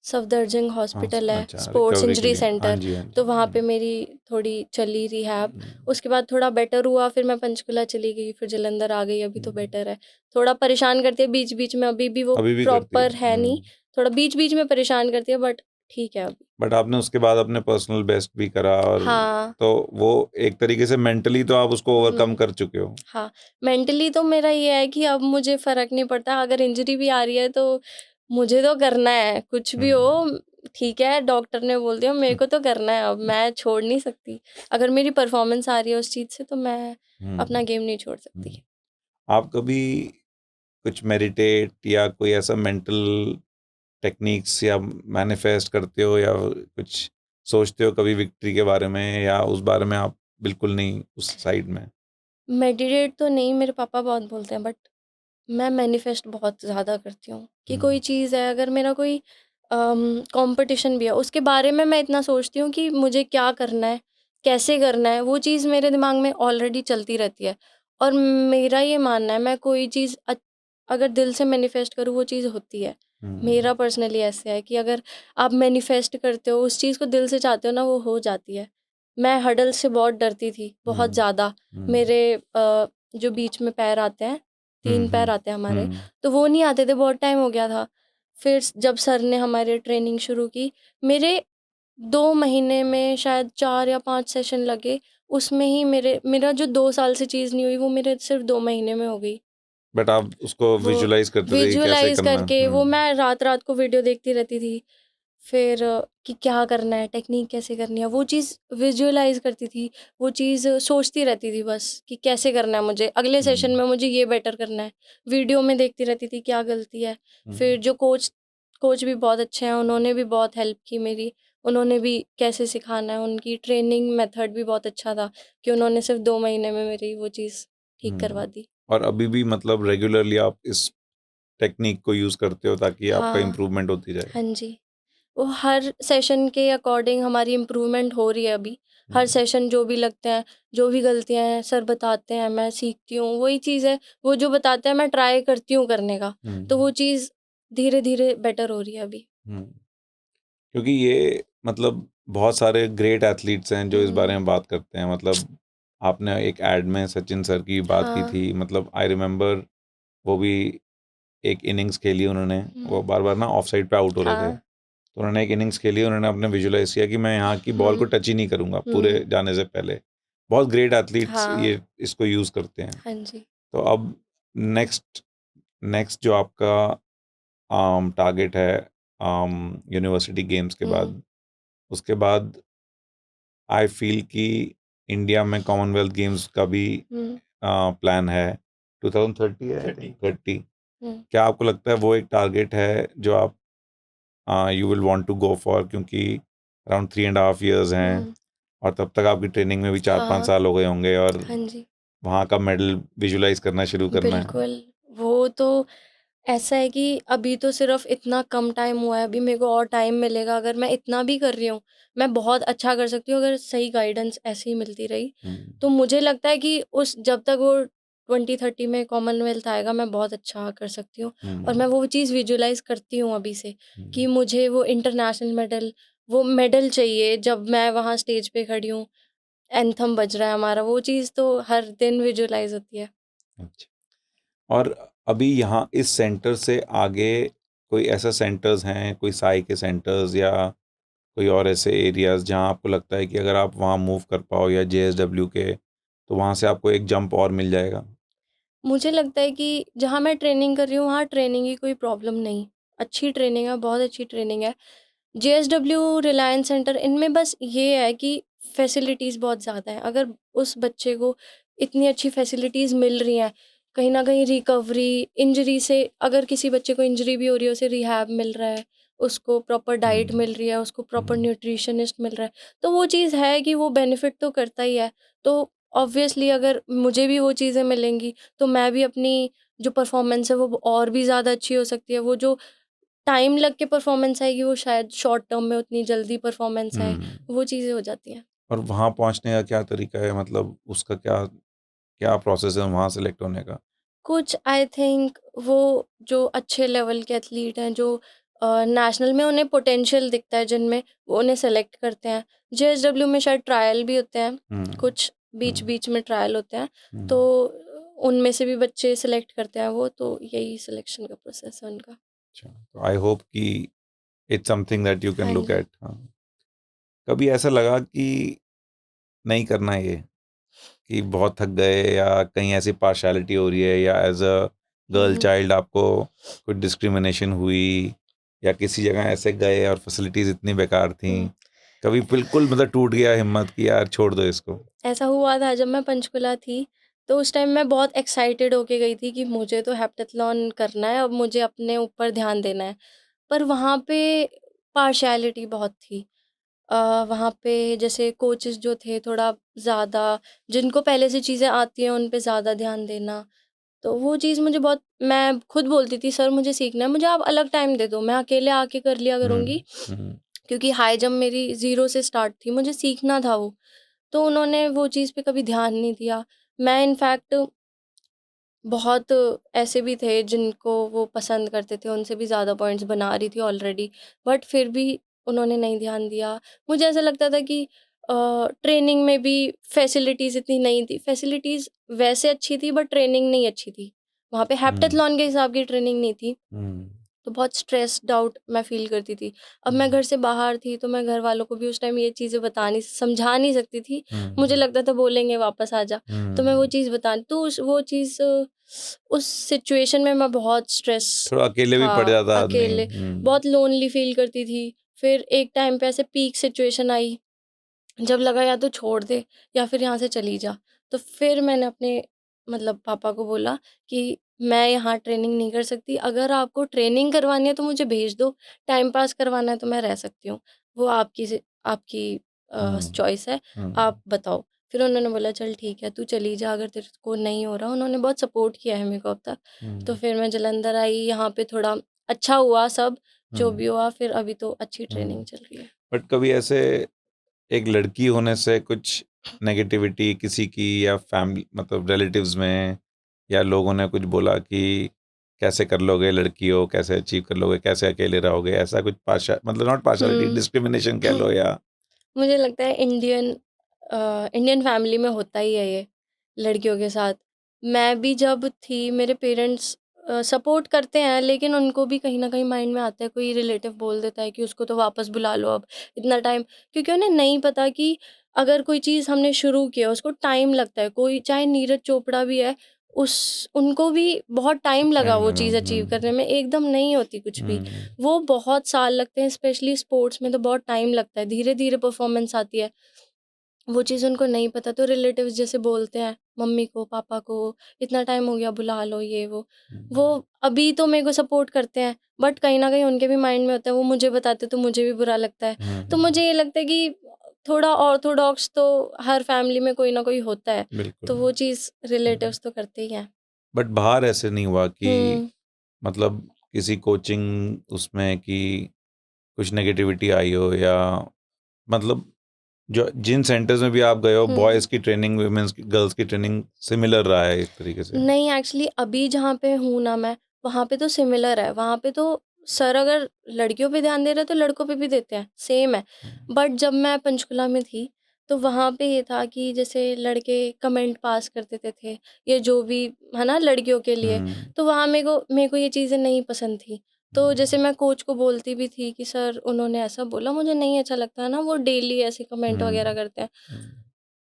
सफदरजंग हॉस्पिटल है, अच्छा, स्पोर्ट्स रिकवरी के इंजरी लिए, हाँ सेंटर, जी, हाँ तो जी। वहाँ पे मेरी थोड़ी चली रिहैब। उसके बाद थोड़ा बेटर हुआ, फिर मैं पंचकुला चली गई, फिर जालंधर आ गई, अभी तो बेटर है। थोड़ा परेशान करती है बीच-बीच में, अभी भी वो अभी भी करती है। प्रॉपर है नहीं, थोड़ा बीच-बीच में परेशान करती है, बट ठीक है अभी। बट आपने उसके बाद अपने पर्सनल बेस्ट भी करा, और हाँ। तो वो एक तरीके से मेंटली तो आप उसको ओवरकम हुँ। कर चुके हो। हाँ, मेंटली तो मेरा ये है कि अब मुझे फ़र्क नहीं पड़ता, अगर इंजरी भी आ रही है तो मुझे तो करना है, कुछ भी हो, ठीक है, डॉक्टर ने बोल दिया, मेरे को तो करना है अब, मैं छोड़ नहीं सकती। अगर मेरी परफ़ॉर्मेंस आ रही है उस चीज़ से, तो मैं अपना गेम नहीं छोड़ सकती। आप कभी कुछ मेडिटेट या कोई ऐसा मेंटल टेक्निक्स या मैनिफेस्ट करते हो, या कुछ सोचते हो कभी विक्ट्री के बारे में, या उस बारे में आप बिल्कुल नहीं उस साइड में? मेडिटेट तो नहीं, मेरे पापा बहुत बोलते हैं, बट मैं मैनिफेस्ट बहुत ज़्यादा करती हूँ कि कोई चीज़ है, अगर मेरा कोई कंपटीशन भी है, उसके बारे में मैं इतना सोचती हूँ कि मुझे क्या करना है, कैसे करना है, वो चीज़ मेरे दिमाग में ऑलरेडी चलती रहती है। और मेरा ये मानना है, मैं कोई चीज़ अगर दिल से मैनिफेस्ट करूँ, वो चीज़ होती है। मेरा पर्सनली ऐसे है कि अगर आप मैनिफेस्ट करते हो, उस चीज़ को दिल से चाहते हो ना, वो हो जाती है। मैं हडल से बहुत डरती थी, बहुत ज़्यादा। मेरे जो बीच में पैर आते हैं, 3 पैर आते हैं हमारे, तो वो नहीं आते थे, बहुत टाइम हो गया था। फिर जब सर ने हमारी ट्रेनिंग शुरू की, मेरे 2 महीने में शायद 4 या 5 सेशन लगे, उसमें ही मेरा जो 2 साल से चीज़ नहीं हुई, वो मेरे सिर्फ़ 2 महीने में हो गई। बट आप उसको वो विजुलाइज करते थे कि कैसे विज़ुअलाइज़ करना। करके वो मैं रात-रात को वीडियो देखती रहती थी। फिर कि क्या करना है, टेक्नीक कैसे करनी है, वो चीज़ विज़ुअलाइज़ करती थी, वो चीज़ सोचती रहती थी बस कि कैसे करना है मुझे, अगले सेशन में मुझे ये बेटर करना है। वीडियो में देखती रहती थी क्या गलती है। फिर जो कोच भी बहुत अच्छे हैं, उन्होंने भी बहुत हेल्प की मेरी। उन्होंने भी कैसे सिखाना है, उनकी ट्रेनिंग मेथड भी बहुत अच्छा था कि उन्होंने सिर्फ़ 2 महीने में मेरी वो चीज़ ठीक करवा दी। और अभी भी मतलब रेगुलरली आप इस टेक्निक को यूज़ करते हो ताकि आपका हाँ, इम्प्रूवमेंट होती जाए? हाँ जी। वो हर सेशन के अकॉर्डिंग हमारी इम्प्रूवमेंट हो रही है अभी। हर हुँ, सेशन जो भी लगते हैं, जो भी गलतियाँ हैं सर बताते हैं, मैं सीखती हूँ। वही चीज़ है, वो जो बताते हैं मैं ट्राई करती हूँ करने का। हुँ, तो वो चीज़ धीरे-धीरे बेटर हो रही है अभी। हुँ। क्योंकि ये मतलब बहुत सारे ग्रेट एथलीट्स हैं जो इस बारे हुँ। में बात करते हैं। मतलब आपने एक एड में सचिन सर की बात की हाँ। थी, मतलब आई रिमेंबर वो भी एक इनिंग्स खेली उन्होंने, वो हुँ। बार-बार ना ऑफ साइड पे आउट हो रहे थे। हाँ। तो उन्होंने एक इनिंग्स खेली, उन्होंने अपने विजुअलाइज़ किया कि मैं यहाँ की बॉल को हुँ, टच ही नहीं करूँगा पूरे हुँ। जाने से पहले। बहुत ग्रेट एथलीट्स हाँ। ये इसको यूज़ करते हैं। हाँ जी। तो अब नेक्स्ट नेक्स्ट जो आपका टारगेट है यूनिवर्सिटी गेम्स के हुँ, बाद, उसके बाद आई फ़ील कि इंडिया में कॉमनवेल्थ गेम्स का भी हुँ, प्लान है। 2030 है आई थिंक 30। हुँ, क्या आपको लगता है वो एक टारगेट है जो आप you will want to go for, क्योंकि अराउंड 3.5 इयर्स हैं हुँ। और तब तक आपकी ट्रेनिंग में भी 4-5 हाँ, साल हो गए होंगे और हाँ जी। वहाँ का मेडल विजुअलाइज़ करना शुरू करना है। बिल्कुल, वो तो ऐसा है कि अभी तो सिर्फ़ इतना कम टाइम हुआ है, अभी मेरे को और टाइम मिलेगा। अगर मैं इतना भी कर रही हूँ, मैं बहुत अच्छा कर सकती हूँ अगर सही गाइडेंस ऐसे ही मिलती रही। हुँ, तो मुझे लगता है कि उस जब तक वो 2030 में कॉमनवेल्थ आएगा, मैं बहुत अच्छा कर सकती हूँ। और हुँ, मैं वो चीज़ विजुअलाइज़ करती हूँ अभी से कि हुँ। मुझे वो इंटरनेशनल मेडल, वो मेडल चाहिए जब मैं वहाँ स्टेज पे खड़ी हूँ, एंथम बज रहा है हमारा, वो चीज़ तो हर दिन विजुअलाइज़ होती है। अच्छा। और अभी यहाँ इस सेंटर से आगे कोई ऐसा सेंटर्स हैं, कोई साई के सेंटर्स या कोई और ऐसे एरियाज़ जहाँ आपको लगता है कि अगर आप वहाँ मूव कर पाओ या जेएसडब्ल्यू के, तो वहाँ से आपको एक जंप और मिल जाएगा? मुझे लगता है कि जहाँ मैं ट्रेनिंग कर रही हूँ, वहाँ ट्रेनिंग की कोई प्रॉब्लम नहीं। अच्छी ट्रेनिंग है, बहुत अच्छी ट्रेनिंग है। जेएसडब्ल्यू, रिलायंस सेंटर, इनमें बस ये है कि फैसिलिटीज़ बहुत ज़्यादा हैं। अगर उस बच्चे को इतनी अच्छी फैसिलिटीज़ मिल रही हैं, कहीं न कहीं रिकवरी, इंजरी से अगर किसी बच्चे को इंजरी भी हो रही है, उसे रिहैब मिल रहा है, उसको प्रॉपर डाइट हुँ, मिल रही है, उसको प्रॉपर हुँ, न्यूट्रिशनिस्ट मिल रहा है। तो वो चीज़ है कि वो बेनिफिट तो करता ही है। तो ऑब्वियसली अगर मुझे भी वो चीज़ें मिलेंगी, तो मैं भी अपनी जो परफ़ॉर्मेंस है, वो और भी ज़्यादा अच्छी हो सकती है। वो जो टाइम लग के परफ़ॉर्मेंस आएगी, वो शायद शॉर्ट टर्म में उतनी जल्दी परफ़ॉर्मेंस आए, हुँ। वो चीज़ें हो जाती हैं। और वहाँ पहुँचने का क्या तरीका है? मतलब उसका क्या क्या प्रोसेस है वहाँ सेलेक्ट होने का? कुछ आई थिंक वो जो अच्छे लेवल के एथलीट हैं, जो नेशनल में उन्हें पोटेंशियल दिखता है जिनमें, वो उन्हें सेलेक्ट करते हैं। जेएसडब्ल्यू में शायद ट्रायल भी होते हैं, हुँ, कुछ हुँ, बीच-बीच में ट्रायल होते हैं, हुँ। तो उनमें से भी बच्चे सेलेक्ट करते हैं वो, तो यही सिलेक्शन का प्रोसेस है उनका। अच्छा, तो आई होप कि it's something that you can हाँ लुक जी। एट। हाँ। कभी ऐसा लगा कि नहीं करना ये, कि बहुत थक गए या कहीं ऐसी पार्शियलिटी हो रही है या as a hmm, girl hmm. Child आपको कोई डिस्क्रिमिनेशन हुई या किसी जगह ऐसे गए और फैसिलिटीज़ इतनी बेकार थीं? हुँ। कभी बिल्कुल मतलब टूट गया हिम्मत कि यार छोड़ दो इसको? ऐसा हुआ था जब मैं पंचकुला थी, तो उस टाइम मैं बहुत एक्साइटेड होके गई थी कि मुझे तो हेप्टाथलॉन करना है, अब मुझे अपने ऊपर ध्यान देना है। पर वहाँ पे पार्शियलिटी बहुत थी। वहाँ पे जैसे कोचेस जो थे थोड़ा ज़्यादा, जिनको पहले से चीज़ें आती हैं उन पे ज़्यादा ध्यान देना, तो वो चीज़ मुझे बहुत, मैं खुद बोलती थी सर मुझे सीखना है, मुझे आप अलग टाइम दे दो, मैं अकेले आके कर लिया हुँ, करूँगी। हुँ, क्योंकि हाई जंप मेरी ज़ीरो से स्टार्ट थी, मुझे सीखना था वो। तो उन्होंने वो चीज़ पे कभी ध्यान नहीं दिया। मैं इनफैक्ट बहुत ऐसे भी थे जिनको वो पसंद करते थे, उनसे भी ज़्यादा पॉइंट्स बना रही थी ऑलरेडी, बट फिर भी उन्होंने नहीं ध्यान दिया। मुझे ऐसा लगता था कि ट्रेनिंग में भी फैसिलिटीज़ इतनी नहीं थी। फैसिलिटीज़ वैसे अच्छी थी बट ट्रेनिंग नहीं अच्छी थी। वहाँ पे हुँ, हेप्टाथलॉन के हिसाब की ट्रेनिंग नहीं थी। हुँ, तो बहुत स्ट्रेस्ड आउट मैं फ़ील करती थी। अब मैं हुँ, घर से बाहर थी, तो मैं घरवालों को भी उस टाइम ये चीज़ें समझा नहीं सकती थी। मुझे हुँ, लगता था बोलेंगे वापस आ जा, तो मैं वो हुँ। चीज़ तो वो चीज़ उस सिचुएशन में मैं बहुत स्ट्रेस थोड़ा अकेले भी था, पड़ जाता आदमी। अकेले, हुँ, बहुत लोनली फ़ील करती थी। फिर एक टाइम पे ऐसे पीक सिचुएशन आई, जब लगा या तो छोड़ दे या फिर यहाँ से चली जा। तो फिर मैंने अपने मतलब पापा को बोला कि मैं यहाँ ट्रेनिंग नहीं कर सकती, अगर आपको ट्रेनिंग करवानी है तो मुझे भेज दो, टाइम पास करवाना है तो मैं रह सकती हूँ। वो आपकी हुँ, चॉइस है, हुँ, आप बताओ। फिर उन्होंने बोला चल ठीक है तू चली जा, अगर तेरे को नहीं हो रहा। उन्होंने बहुत सपोर्ट किया है मेरे को अब तक। तो फिर मैं जालंधर आई, यहाँ पे थोड़ा अच्छा हुआ सब, जो भी हुआ। फिर अभी तो अच्छी ट्रेनिंग चल रही है। बट कभी ऐसे एक लड़की होने से कुछ नेगेटिविटी किसी की या फैमिली मतलब रिलेटिव्स में या लोगों ने कुछ बोला कि कैसे कर लोगे, लड़की हो कैसे अचीव कर लोगे, कैसे अकेले रहोगे, ऐसा कुछ पार्शल मतलब नॉट पार्शलिटी डिस्क्रिमिनेशन कह लो या मुझे लगता है इंडियन फैमिली में होता ही है ये लड़कियों के साथ। मैं भी जब थी, मेरे पेरेंट्स सपोर्ट करते हैं, लेकिन उनको भी कहीं न कहीं माइंड में आता है, कोई रिलेटिव बोल देता है कि उसको तो वापस बुला लो अब, इतना टाइम। क्योंकि उन्हें नहीं पता कि अगर कोई चीज़ हमने शुरू की है, उसको टाइम लगता है। कोई चाहे नीरज चोपड़ा भी है, उनको भी बहुत टाइम लगा टाइम वो लगा? चीज़ अचीव करने में, एकदम नहीं होती कुछ भी। हम्म वो बहुत साल लगते हैं, स्पेशली स्पोर्ट्स में तो बहुत टाइम लगता है, धीरे-धीरे परफॉर्मेंस आती है। वो चीज़ उनको नहीं पता, तो रिलेटिव्स जैसे बोलते हैं मम्मी को, पापा को, इतना टाइम हो गया बुला लो ये वो। वो अभी तो मेरे को सपोर्ट करते हैं, बट कहीं न कहीं उनके भी माइंड में होता है, वो मुझे बताते तो मुझे भी बुरा लगता है। तो मुझे ये लगता है कि थोड़ा ऑर्थोडॉक्स तो हर फैमिली में कोई ना कोई होता है, बिल्कुल। तो वो चीज़ रिलेटिव्स तो करते ही हैं। बट बाहर ऐसे नहीं हुआ कि हुँ। मतलब किसी कोचिंग उसमें कि कुछ नेगेटिविटी आई हो या मतलब जो जिन सेंटर्स में भी आप गए हो हुँ। बॉयज़ की ट्रेनिंग वुमेन्स की गर्ल्स की ट्रेनिंग सिमिलर रहा है एक तरीके से? नहीं, एक्चुअली अभी जहाँ पे हूँ ना मैं, वहाँ पे तो सिमिलर है। वहाँ पे तो सर अगर लड़कियों पे ध्यान दे रहे हैं, तो लड़कों पे भी देते हैं, सेम है। बट जब मैं पंचकुला में थी, तो वहाँ पे ये था कि जैसे लड़के कमेंट पास कर देते थे, ये जो भी है ना लड़कियों के लिए, तो वहाँ मेरे को ये चीज़ें नहीं पसंद थी। तो जैसे मैं कोच को बोलती भी थी कि सर उन्होंने ऐसा बोला, मुझे नहीं अच्छा लगता है ना, वो डेली ऐसे कमेंट वगैरह करते हैं।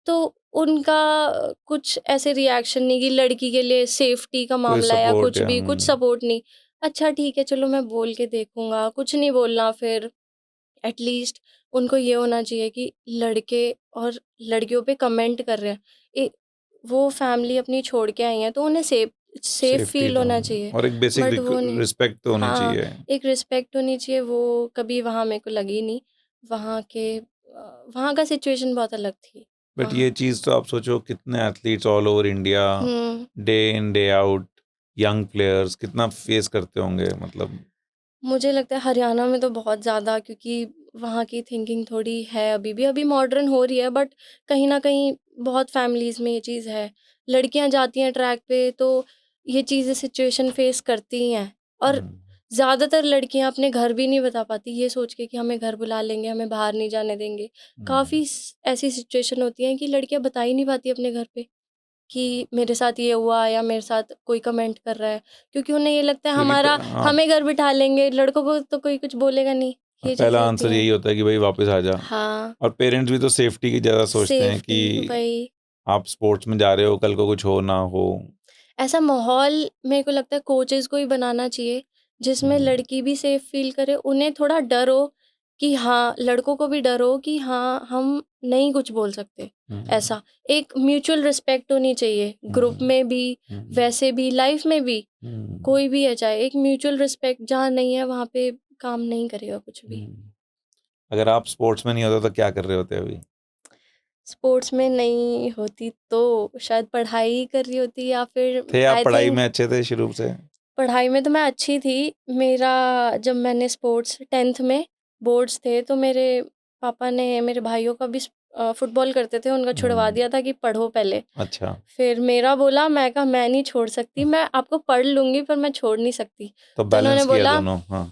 तो उनका कुछ ऐसे रिएक्शन नहीं कि लड़की के लिए सेफ्टी का कोई मामला है या सपोर्ट कुछ या भी, कुछ सपोर्ट नहीं। अच्छा ठीक है, चलो मैं बोल के देखूँगा, कुछ नहीं बोलना फिर। एटलीस्ट उनको ये होना चाहिए कि लड़के और लड़कियों पे कमेंट कर रहे हैं, ए वो फैमिली अपनी छोड़ के आई हैं, तो उन्हें सेफ सेफ सेफ्टी फ़ील तो होना चाहिए। और एक बेसिक बट वो नहीं। रिस्पेक्ट तो होनी हाँ, चाहिए। एक रिस्पेक्ट होनी चाहिए, वो कभी वहाँ मेरे को लगी नहीं। वहाँ का सिचुएशन बहुत अलग थी, बट वहाँ। ये चीज़ तो आप सोचो कितने athletes all over India hmm. Day in day out young players कितना फेस करते होंगे मतलब। मुझे लगता है हरियाणा में तो बहुत ज़्यादा, क्योंकि वहाँ की थिंकिंग थोड़ी है अभी भी, अभी मॉडर्न हो रही है, बट कहीं न कहीं बहुत फैमिलीज़ में ये चीज़ है। लड़कियाँ जाती हैं ट्रैक पे तो ये चीज़ें सिचुएशन फ़ेस करती ही हैं, और ज़्यादातर लड़कियाँ अपने घर भी नहीं बता पाती, ये सोच के कि हमें घर बुला लेंगे, हमें बाहर नहीं जाने देंगे। काफ़ी ऐसी सिचुएशन होती हैं कि लड़कियाँ बता ही नहीं पाती अपने घर पे कि मेरे साथ ये हुआ या मेरे साथ कोई कमेंट कर रहा है, क्योंकि उन्हें ये लगता है क्योंकि हाँ, हमें घर बिठा लेंगे, लड़कों को तो कोई कुछ बोलेगा नहीं, ये चीज़ें पहला होती आंसर हैं। यही होता है कि भाई वापस आ जा। हाँ, और पेरेंट्स भी तो सेफ्टी की ज़्यादा सोचते हैं कि सेफ्टी वही। आप स्पोर्ट्स में जा रहे हो कल को कुछ हो ना हो। ऐसा माहौल मेरे को लगता है कोचेज़ को ही बनाना चाहिए, जिसमें लड़की भी सेफ फ़ील करे, उन्हें थोड़ा डर हो कि हाँ, लड़कों को भी डर हो कि हाँ, हम नहीं कुछ बोल सकते, ऐसा। एक म्यूचुअल रिस्पेक्ट होनी चाहिए, ग्रुप में भी, वैसे भी, लाइफ़ में भी। कोई भी है, चाहे एक म्यूचुअल रिस्पेक्ट जहाँ नहीं है, वहाँ पे काम नहीं करेगा कुछ भी। अगर आप स्पोर्ट्स में नहीं होते तो क्या कर रहे होते अभी? स्पोर्ट्स में नहीं होती तो शायद पढ़ाई कर रही होती, या फिर थे आप आई पढ़ाई थिंक में अच्छे थे शुरू से? पढ़ाई में तो मैं अच्छी थी। मेरा जब मैंने स्पोर्ट्स 10th में बोर्ड्स थे, तो मेरे पापा ने मेरे भाइयों का भी फुटबॉल करते थे, उनका छुड़वा दिया था कि पढ़ो पहले। अच्छा, फिर मेरा बोला, मैं कहा मैं नहीं छोड़ सकती, मैं आपको पढ़ लूँगी पर मैं छोड़ नहीं सकती। तो तो बैलेंस किया दोनों। हाँ।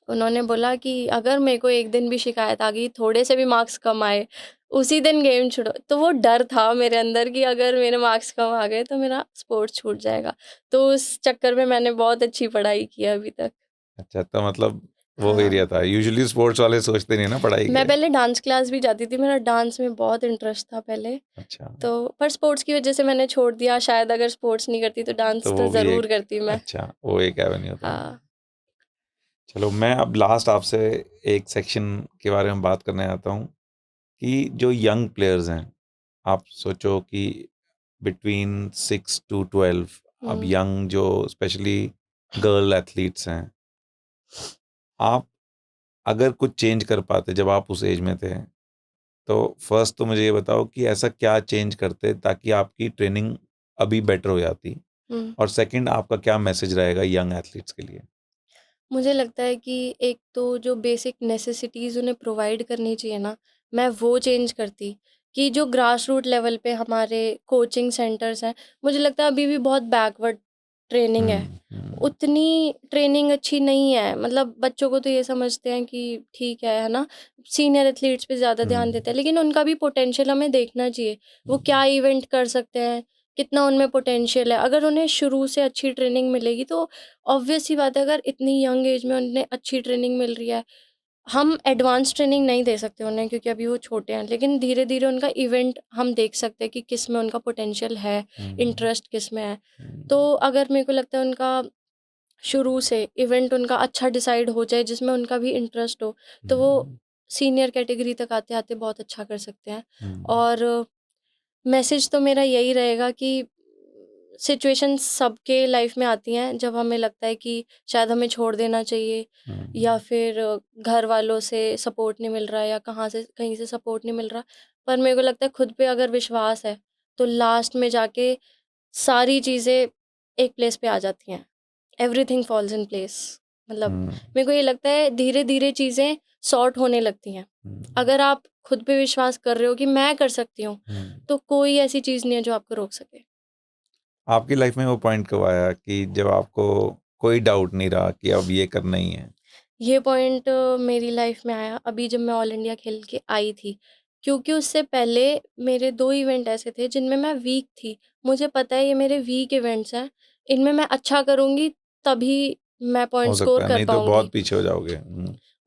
उन्होंने बोला कि अगर मेरे को एक दिन भी शिकायत आ गई, थोड़े से भी मार्क्स कम आए, उसी दिन गेम छोड़ो। तो वो डर था मेरे अंदर कि अगर मेरे मार्क्स कम आ गए तो मेरा स्पोर्ट्स छूट जाएगा। तो उस चक्कर में मैंने बहुत अच्छी पढ़ाई की है अभी तक। अच्छा, तो मतलब वो हाँ, एरिया था। यूजुअली स्पोर्ट्स वाले सोचते नहीं ना पढ़ाई मैं के। पहले डांस क्लास भी जाती थी, मेरा डांस में बहुत इंटरेस्ट था पहले। अच्छा, तो पर स्पोर्ट्स की वज़ह से मैंने छोड़ दिया, शायद अगर स्पोर्ट्स नहीं करती तो तो डांस तो वो भी एक ज़रूर करती मैं। अच्छा, वो एक एवेन्यू था। हाँ। चलो मैं अब लास्ट आपसे एक सेक्शन के बारे में बात करने आता हूँ कि जो यंग प्लेयर्स हैं, आप सोचो कि बिटवीन 6 टू 12 अब हुँ। यंग जो स्पेशली गर्ल एथलीट्स हैं, आप अगर कुछ चेंज कर पाते जब आप उस एज में थे, तो फर्स्ट तो मुझे ये बताओ कि ऐसा क्या चेंज करते ताकि आपकी ट्रेनिंग अभी बेटर हो जाती, हुँ। और सेकंड आपका क्या मैसेज रहेगा यंग एथलीट्स के लिए? मुझे लगता है कि एक तो जो बेसिक नेसेसिटीज़ उन्हें प्रोवाइड करनी चाहिए ना, मैं वो चेंज करती कि जो ग्रास रूट लेवल पे हमारे कोचिंग सेंटर्स हैं, मुझे लगता है अभी भी बहुत बैकवर्ड ट्रेनिंग है। उतनी ट्रेनिंग अच्छी नहीं है, मतलब बच्चों को तो ये समझते हैं कि ठीक है ना? सीनियर एथलीट्स पे ज़्यादा ध्यान देते हैं, लेकिन उनका भी पोटेंशियल हमें देखना चाहिए। वो क्या इवेंट कर सकते हैं, कितना उनमें पोटेंशियल है। अगर उन्हें शुरू से अच्छी ट्रेनिंग मिलेगी तो ऑब्वियस सी बात है, अगर इतनी यंग एज में उन्हें अच्छी ट्रेनिंग मिल रही है, हम एडवांस ट्रेनिंग नहीं दे सकते उन्हें क्योंकि अभी वो छोटे हैं, लेकिन धीरे-धीरे उनका इवेंट हम देख सकते हैं कि किस में उनका पोटेंशियल है, इंटरेस्ट किस में है। तो अगर मेरे को लगता है उनका शुरू से इवेंट उनका अच्छा डिसाइड हो जाए जिसमें उनका भी इंटरेस्ट हो, तो वो सीनियर कैटेगरी तक आते-आते बहुत अच्छा कर सकते हैं। और मैसेज तो मेरा यही रहेगा कि सिचुएशंस सबके लाइफ में आती हैं जब हमें लगता है कि शायद हमें छोड़ देना चाहिए, या फिर घर वालों से सपोर्ट नहीं मिल रहा है या कहीं से सपोर्ट नहीं मिल रहा। पर मेरे को लगता है खुद पे अगर विश्वास है तो लास्ट में जाके सारी चीज़ें एक प्लेस पे आ जाती हैं। Everything falls in place. मतलब मेरे को ये लगता है धीरे-धीरे चीज़ें सॉर्ट होने लगती हैं। अगर आप खुद पे विश्वास कर रहे हो कि मैं कर सकती हूँ, तो कोई ऐसी चीज़ नहीं है जो आपको रोक सके। आपकी लाइफ में वो पॉइंट कब आया कि जब आपको कोई डाउट नहीं रहा कि अब ये करना ही है? ये पॉइंट मेरी लाइफ में आया अभी जब मैं ऑल इंडिया खेल के आई थी। क्योंकि उससे पहले मेरे 2 इवेंट ऐसे थे जिनमें मैं वीक थी। मुझे पता है ये मेरे वीक इवेंट्स हैं, इनमें मैं अच्छा करूँगी तभी मैं हो पॉइंट स्कोर सकता है, कर नहीं तो पाऊँगी। बहुत पीछे हो जाओगे।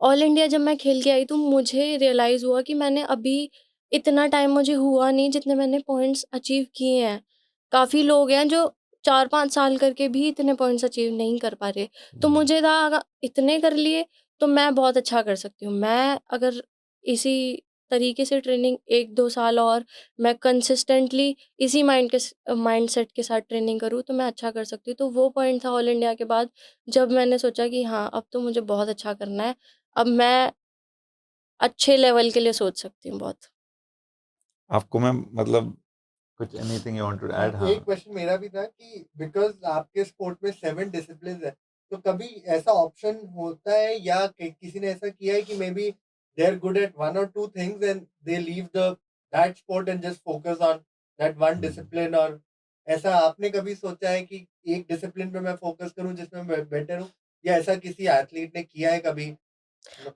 ऑल इंडिया जब मैं खेल के आई तो मुझे रियलाइज़ हुआ कि मैंने अभी इतना टाइम मुझे हुआ नहीं जितने मैंने पॉइंट्स अचीव किए हैं। काफ़ी लोग हैं जो 4-5 साल करके भी इतने पॉइंट्स अचीव नहीं कर पा रहे। तो मुझे था अगर इतने कर लिए तो मैं बहुत अच्छा कर सकती हूँ। मैं अगर इसी तरीके से ट्रेनिंग 1-2 साल और मैं कंसिस्टेंटली इसी माइंडसेट के साथ ट्रेनिंग करूँ तो मैं अच्छा कर सकती हूँ। तो वो पॉइंट था ऑल इंडिया के बाद जब मैंने सोचा कि हाँ, अब तो मुझे बहुत अच्छा करना है। अब मैं अच्छे लेवल के लिए सोच सकती हूँ बहुत। आपको मैं मतलब कुछ anything you want to add? हाँ, एक क्वेश्चन मेरा भी था कि बिकॉज आपके स्पोर्ट में 7 डिसिप्लिन है, तो कभी ऐसा ऑप्शन होता है या किसी ने ऐसा किया है कि maybe they are good at 1 or 2 things and they leave the that sport and just focus on that one discipline, और ऐसा आपने कभी सोचा है कि एक डिसिप्लिन पे मैं फोकस करूं जिसमें मैं बेटर हूं, या ऐसा किसी एथलीट ने किया है कभी?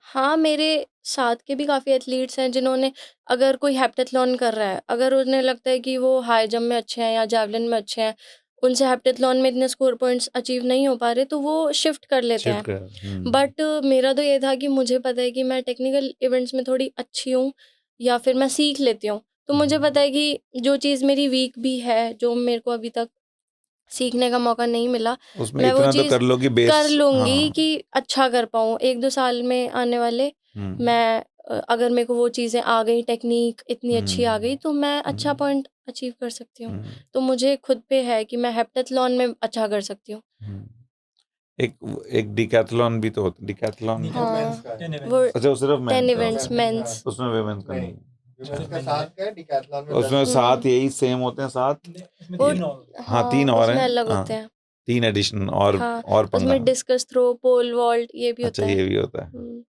हाँ, मेरे साथ के भी काफ़ी एथलीट्स हैं जिन्होंने, अगर कोई हेप्टाथलॉन कर रहा है, अगर उन्हें लगता है कि वो हाई जंप में अच्छे हैं या जावलिन में अच्छे हैं, उनसे हेप्टाथलॉन में इतने स्कोर पॉइंट्स अचीव नहीं हो पा रहे, तो वो शिफ्ट कर लेते शिफ्ट हैं। कर। बट मेरा तो ये था कि मुझे पता है कि मैं टेक्निकल इवेंट्स में थोड़ी अच्छी हूँ या फिर मैं सीख लेती हूँ। तो मुझे पता है कि जो चीज़ मेरी वीक भी है, जो मेरे को अभी तक सीखने का मौका नहीं मिला, उसमें मैं वो इतना तो चीज़ कर लो कि बेस। कर लूँगी हाँ। कि अच्छा कर पाऊँ। 1-2 साल में आने वाले मैं अगर मेरे को वो चीज़ें आ गई, टेक्नीक इतनी अच्छी आ गई, तो मैं अच्छा पॉइंट अचीव कर सकती हूँ। तो मुझे खुद पे है कि मैं हेप्टाथलॉन में अच्छा कर सकती हूँ। एक एक डिकैथलॉन भी तो होता, डिकैथलॉन। हाँ, मेंस का है। वो अच्छा, वो सिर्फ 10 मेन का इवेंट्स होता है। मेंस। उसमें वुमेन्स का नहीं, नहीं। विमेंस का 7 का है, डिकैथलॉन में 10 उसमें 7 यही सेम होते हैं, 7। वो हाँ, 3 और उसमें हैं। अलग हाँ, होते हैं। 3 एडिशन और हाँ, पंगा। उसमें डिस्कस थ्रो, पोल वॉल्ट ये भी अच्छा, होता है। ये भी होता है। हुँ,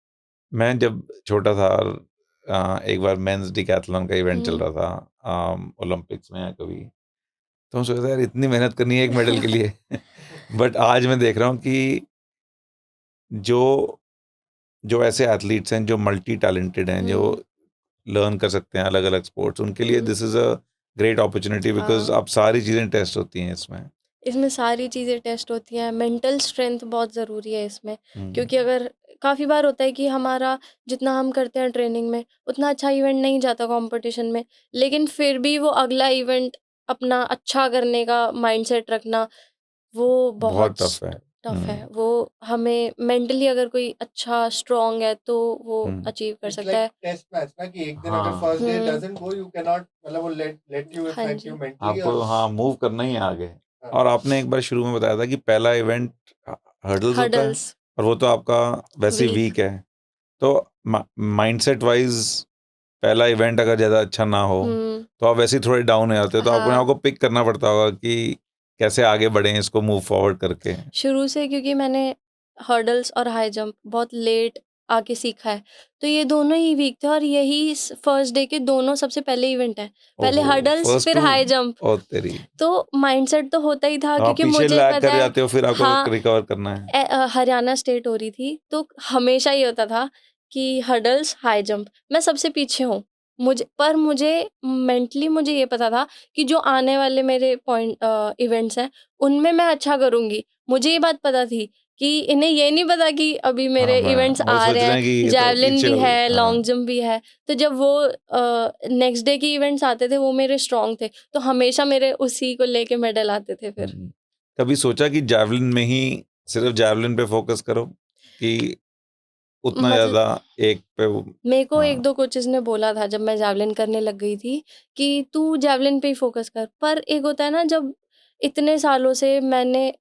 मैं जब छोटा था और एक बार मेंस डिकैथलॉन का इवेंट चल हुँ। रहा था ओलंपिक्स में या कभी, तो मैं सोचता था यार इतनी मेहनत करनी है एक मेडल के लिए। बट आज मैं देख रहा हूँ कि जो जो ऐसे एथलीट्स हैं जो मल्टी टैलेंटेड हैं, जो लर्न कर सकते हैं अलग अलग स्पोर्ट्स, उनके लिए this is a great opportunity, because हाँ। अब सारी चीज़ें टेस्ट होती हैं इसमें। इसमें सारी चीज़ें टेस्ट होती हैं, मेंटल स्ट्रेंथ बहुत ज़रूरी है इसमें। क्योंकि अगर काफ़ी बार होता है कि हमारा जितना हम करते हैं ट्रेनिंग में, उतना अच्छा इवेंट नहीं जाता कॉम्पिटिशन में, लेकिन फिर भी वो अगला इवेंट अपना अच्छा करने का माइंडसेट रखना, वो बहुत बहुत टफ है। टफ है। वो हमें मेंटली अगर कोई अच्छा स्ट्रॉन्ग है, तो वो अचीव कर इट्स सकता लाइक है। टेस्ट मैच ना, कि एक दिन अगर हाँ, first day hmm. Doesn't go, you can not, मतलब वो लेट यू हाँ इफेक्ट जी। You mentally. आपको हाँ मूव करना ही है आगे। हाँ। और आपने एक बार शुरू में बताया था कि पहला इवेंट हर्डल्स होता है, हर्डल्स, और वो तो आपका वैसे वीक। वीक है। तो माइंडसेट वाइज पहला इवेंट अगर ज़्यादा अच्छा ना हो तो आप वैसे ही थोड़े डाउन हो जाते हो, तो आपको हाँ। आपको पिक करना पड़ता होगा कि कैसे आगे बढ़ें इसको मूव फॉरवर्ड करके। शुरू से क्योंकि मैंने हर्डल्स और हाई जंप बहुत लेट आके सीखा है, तो ये दोनों ही वीक थे और यही फर्स्ट डे के दोनों सबसे पहले इवेंट है। पहले ओहो, हर्डल्स फर्स्ट फिर टू, हाई जंप, ओ तेरी, तो माइंडसेट तो होता ही था तो आप क्योंकि पीछे मुझे लैग पता कर है। जाते हो, फिर आपको हाँ, रिकवर करना है। हरियाणा स्टेट हो रही थी, तो हमेशा ये होता था कि हर्डल्स, हाई जंप, मैं सबसे पीछे हूँ। मुझे मेंटली मुझे ये पता था कि जो आने वाले मेरे इवेंट्स हैं, उनमें मैं अच्छा करूँगी। मुझे ये बात पता थी कि इन्हें ये नहीं पता कि अभी हाँ, मेरे मैं इवेंट्स वो आ सोच रहे रहे हैं, हैं कि ये तो जैवलिन पीछे भी हो गई। है, हाँ, लॉन्ग जंप भी है। तो जब वो नेक्स्ट डे के इवेंट्स आते थे, वो मेरे स्ट्रॉन्ग थे, तो हमेशा मेरे उसी को लेके मेडल आते थे फिर। कभी सोचा कि जैवलिन में ही सिर्फ जैवलिन पे फोकस करो कि उतना मतलब ज़्यादा एक पे मेरे को हाँ, 1-2 कोचेज़ ने बोला था जब मैं जैवलिन करने लग गई थी कि तू जैवलिन पे ही फ़ोकस कर। पर एक होता है ना, जब इतने सालों से मैंने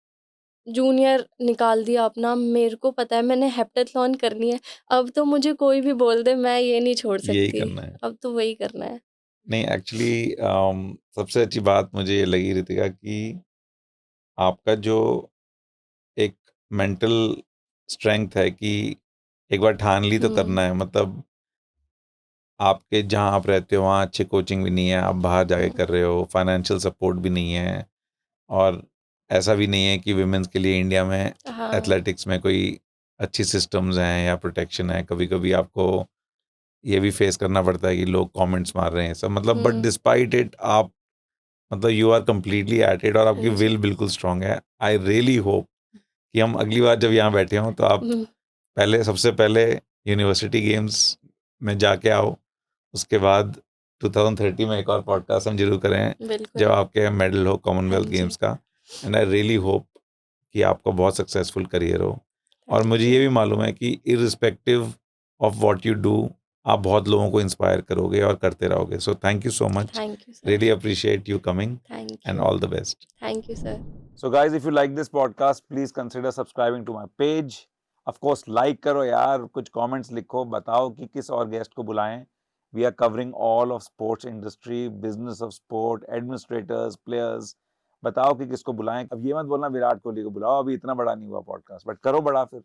जूनियर निकाल दिया अपना, मेरे को पता है मैंने हेप्टाथलॉन करनी है। अब तो मुझे कोई भी बोल दे, मैं ये नहीं छोड़ यही सकती। करना है। अब तो वही करना है। नहीं, एक्चुअली सबसे अच्छी बात मुझे ये लगी रितिका कि आपका जो एक मेंटल स्ट्रेंथ है कि एक बार ठान ली तो करना है। मतलब आपके जहाँ आप रहते हो वहाँ अच्छी कोचिंग भी नहीं है, आप बाहर जाके कर रहे हो, फाइनेंशियल सपोर्ट भी नहीं है, और ऐसा भी नहीं है कि विमेंस के लिए इंडिया में हाँ। एथलेटिक्स में कोई अच्छी सिस्टम्स हैं या प्रोटेक्शन है। कभी-कभी आपको ये भी फेस करना पड़ता है कि लोग कमेंट्स मार रहे हैं सब, मतलब बट डिस्पाइट इट आप मतलब you are completely at it और आपकी हाँ जी। विल बिल्कुल स्ट्रांग है। आई रियली होप कि हम अगली बार जब यहाँ बैठे हों तो आप सबसे पहले यूनिवर्सिटी गेम्स में जाके आओ, उसके बाद 2030 में एक और पॉडकास्ट हम जरूर करें जब बिल्कुल। आपके मेडल हो हाँ कॉमनवेल्थ जी। गेम्स का। एंड आई रियली होप कि आपका बहुत सक्सेसफुल करियर हो, और थैंक मुझे यू। ये भी मालूम है कि irrespective of what you do आप बहुत लोगों को इंस्पायर करोगे और करते रहोगे। So thank you so much, thank you sir. Really appreciate you coming, thank and you. all the best. Thank you sir. So guys, if you like this podcast, please consider subscribing to my page. Of course, like करो यार, कुछ comments लिखो, बताओ कि किस और guest को बुलाएं. We are covering all of sports industry, business of sport, administrators, players. बताओ कि किसको बुलाएं. अब ये मत बोलना विराट कोहली को बुलाओ, अभी इतना बड़ा नहीं हुआ podcast, but करो बड़ा फिर.